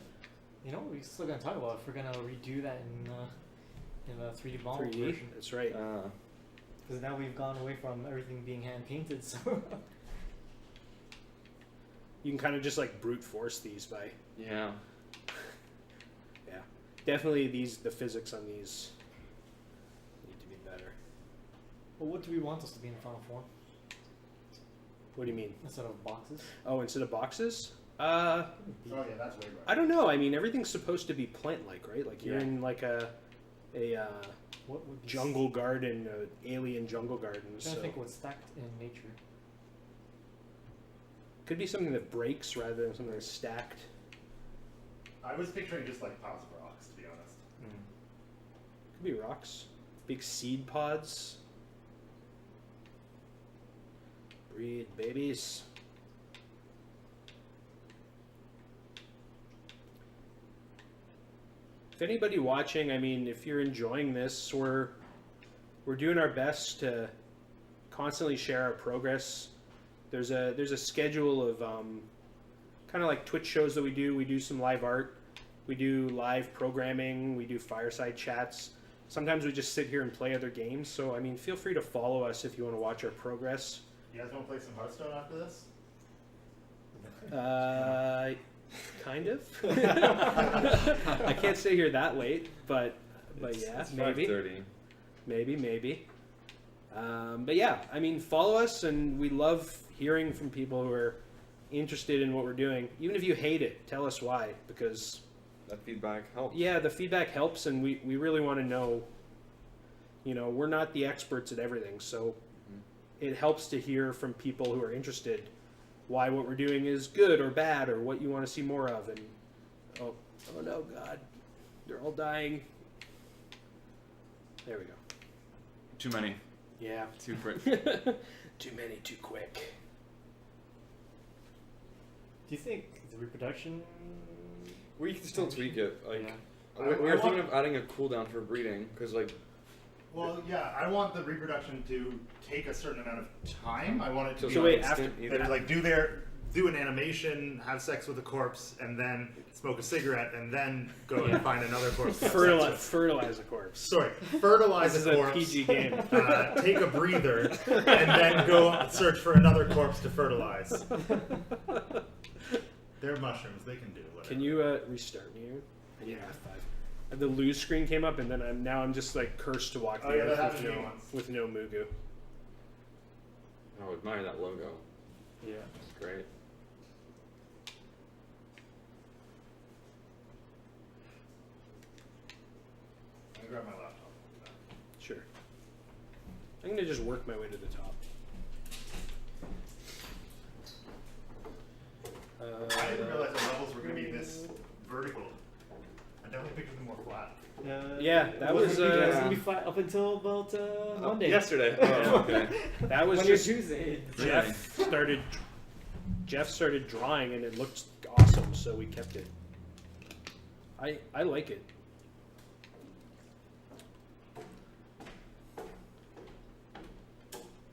we still gotta talk about if we're gonna redo that in the 3D model 3D. version. That's right. Because now we've gone away from everything being hand painted, so You can kind of just like brute force these by Yeah. yeah. Definitely the physics on these What do we want us to be in final form What do you mean? instead of boxes? Oh, instead of boxes? Oh yeah, that's way better. I don't know. I mean, everything's supposed to be plant-like, right? Like you're Yeah. in like a What would be jungle garden, alien jungle garden. I'm trying So to think what's stacked in nature. could be something that breaks rather than something that's stacked. I was picturing just like piles of rocks, to be honest. Could be rocks, big seed pods. Breed babies. If anybody watching, I mean, if you're enjoying this, we're doing our best to constantly share our progress. There's a schedule of kind of like Twitch shows that we do. We do some live art, we do live programming, we do fireside chats. Sometimes we just sit here and play other games. So I mean, feel free to follow us if you want to watch our progress. You guys want to play some Hearthstone after this? Kind of. I can't stay here that late, but yeah, It's maybe. 5:30. Maybe. But yeah, I mean, follow us, and we love hearing from people who are interested in what we're doing. Even if you hate it, tell us why, because That feedback helps. yeah, the feedback helps, and we really want to know. You know, we're not the experts at everything, so it helps to hear from people who are interested why what we're doing is good or bad, or what you want to see more of. And oh no, God, they're all dying. There we go. Too many. Yeah. Too quick. Too many, too quick. Do you think the reproduction? We can still tweak it. Like Yeah. we were I thinking want- of adding a cooldown for breeding because like Well, yeah, I want the reproduction to take a certain amount of time. I want it to so be So like, wait, after- instant either. they're like do an animation, have sex with a corpse, and then smoke a cigarette, and then go and find another corpse. to have sex with. Fertilize a corpse. Sorry, fertilize This is a a corpse. PG game. Take a breather, and then go search for another corpse to fertilize. They're mushrooms; they can do whatever. Can you restart me here? I need F5. The lose screen came up, and then I'm just like cursed to walk Oh, the yeah, that earth happened to me once. with no Mugu. oh, admire that logo. Yeah. It's great. Let me grab my laptop. Sure. I'm gonna just work my way to the top. I didn't realize the levels were going to be this vertical. I definitely pictured them more flat. Yeah, that was, It was uh, gonna be flat up until about Monday. Yesterday. Oh, okay. that was Monday or just Tuesday. Jeff started drawing, and it looked awesome, so we kept it. I like it.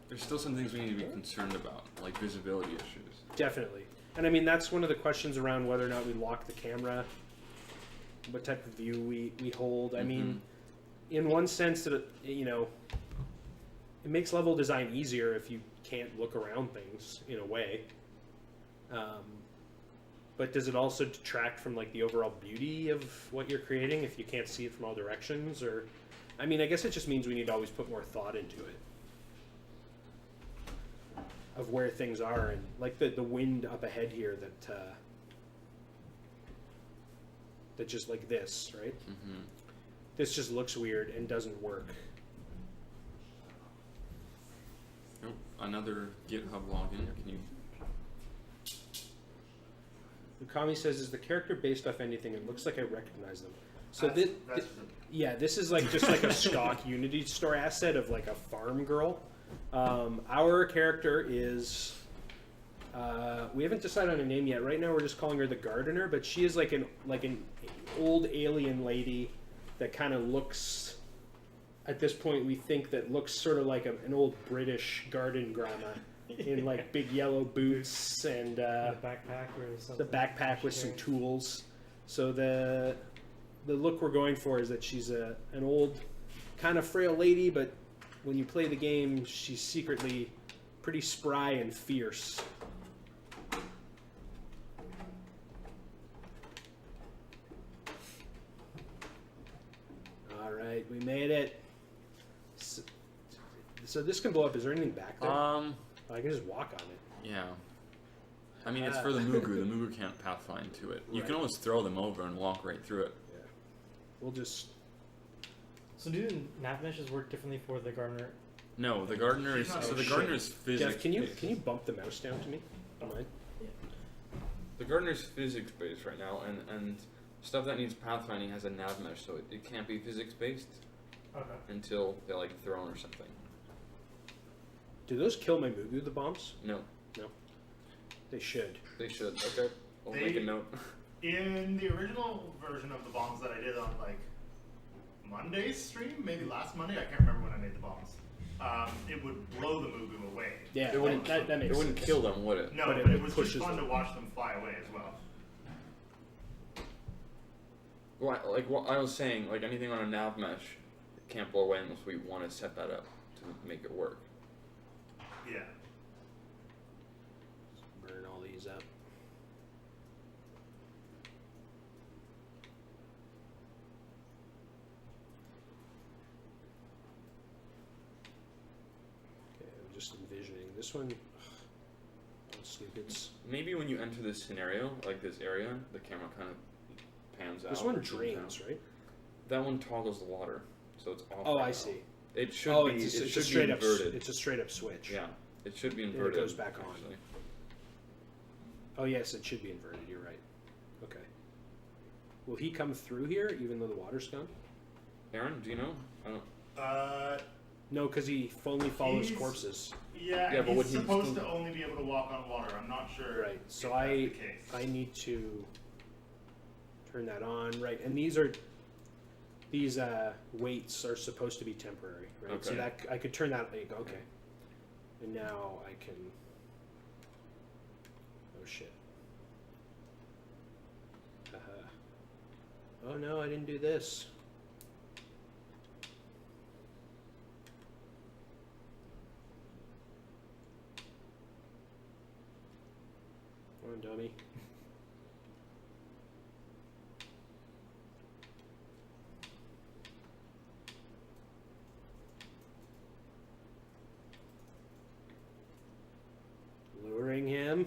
There's still some things we need to be concerned about, like visibility issues. Definitely. And I mean, that's one of the questions around whether or not we lock the camera, what type of view we hold. I mean, in one sense, that you know, it makes level design easier if you can't look around things in a way. But does it also detract from like the overall beauty of what you're creating if you can't see it from all directions? Or, I mean, I guess it just means we need to always put more thought into it. Of where things are, and like the wind up ahead here that just like this, right? Mm-hmm. This just looks weird and doesn't work. Oh, another GitHub login. Can you? Ukami says, "Is the character based off anything? It looks like I recognize them." So That's this, yeah, this is like just like a stock Unity store asset of like a farm girl. Our character is, we haven't decided on a name yet. Right now we're just calling her the gardener, but she is like an old alien lady that kind of looks, at this point we think that looks sort of like an old British garden grandma in like big yellow boots and The backpack or something. the backpack with some tools. So the look we're going for is that she's an old, kind of frail lady, but when you play the game, she's secretly pretty spry and fierce. All right, we made it. So this can blow up. Is there anything back there? Um, I can just walk on it. yeah. I mean, it's for the Mugu. The Mugu can't pathfind to it. You can Right. always throw them over and walk right through it. Yeah. We'll just. So do nav meshes work differently for the gardener? No, the gardener is Oh, so the shit. gardener is physics. Jeff, can you based. bump the mouse down to me? Don't mind. The gardener's physics based right now, and stuff that needs pathfinding has a nav mesh, so it can't be physics based Okay. until they're like thrown or something. Do those kill my Mugu, the bombs? No, They should. they should. Okay, I'll make a note. In the original version of the bombs that I did on like Monday's stream, maybe last Monday, I can't remember when I made the bombs. It would blow the Mugu away. Yeah, It wouldn't. that makes It wouldn't sense. kill them, would it? No, But but it it was just pushes fun them. to watch them fly away as well. What I was saying, like anything on a nav mesh, it can't blow away unless we want to set that up to make it work. Yeah. Burn all these up. Okay, I'm just envisioning this one. Stupids. Maybe when you enter this scenario, like this area, the camera kind of pans out. This one or zooms drains, out. right? That one toggles the water, so it's off. Oh, right I now. see. It should Oh, be. it's It a should straight be up. inverted. It's a straight up switch. Yeah, it should be it inverted. goes back on. actually. Oh yes, it should be inverted. You're right. Okay. Will he come through here even though the water's gone? Aaron, do you know? I don't. No, because he only follows He's- corpses. Yeah, Yeah, but he's would he supposed still- to only be able to walk on water. I'm not sure. Right. So if I that's the case. need to turn that on. Right. And these weights are supposed to be temporary. Right. So Okay. that I could turn that. Okay. And now I can. Oh shit. Oh no, I didn't do this. Come on, dummy. Luring him.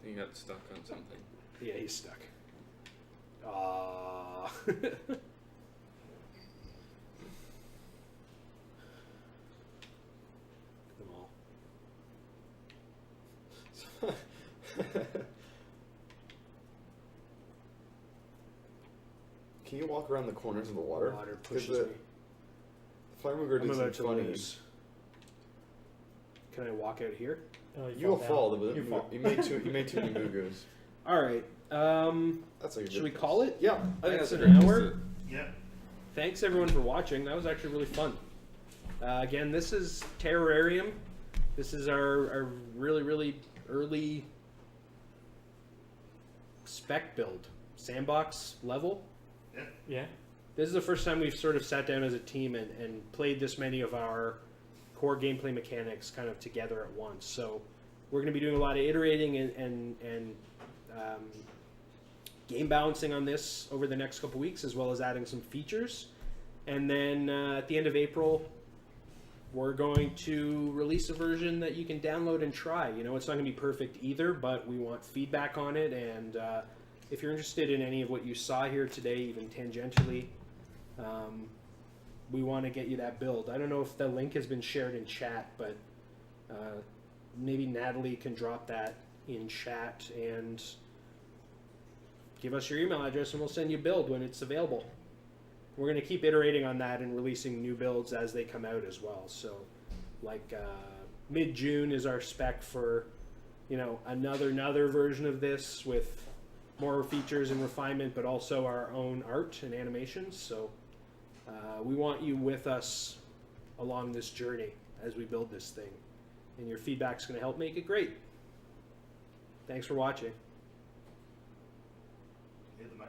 He got stuck on something. Yeah, he's stuck. Ah. Them all. Can you walk around the corners of the water? Water 'Cause pushes the me. Fire Mooger I'm did about some to funny. lose. Can I walk out here? You'll down. fall. But You fall. You made too many Moogus. All right. That's like a Should good we place. call it? Yeah, I think That's that's a an great place hour? to- Yeah. Thanks everyone for watching. That was actually really fun. Again, this is Terrorarium. This is our really, really early spec build. Sandbox level. Yeah. Yeah. This is the first time we've sort of sat down as a team and played this many of our core gameplay mechanics kind of together at once. So we're going to be doing a lot of iterating and game balancing on this over the next couple weeks, as well as adding some features. And then at the end of April, we're going to release a version that you can download and try. You know, it's not going to be perfect either, but we want feedback on it. And if you're interested in any of what you saw here today, even tangentially, we want to get you that build. I don't know if the link has been shared in chat, but maybe Natalie can drop that in chat and give us your email address and we'll send you a build when it's available. We're going to keep iterating on that and releasing new builds as they come out as well. So like mid-June is our spec for, you know, another version of this with more features and refinement, but also our own art and animations. So we want you with us along this journey as we build this thing. And your feedback's going to help make it great. Thanks for watching. Hit the mic.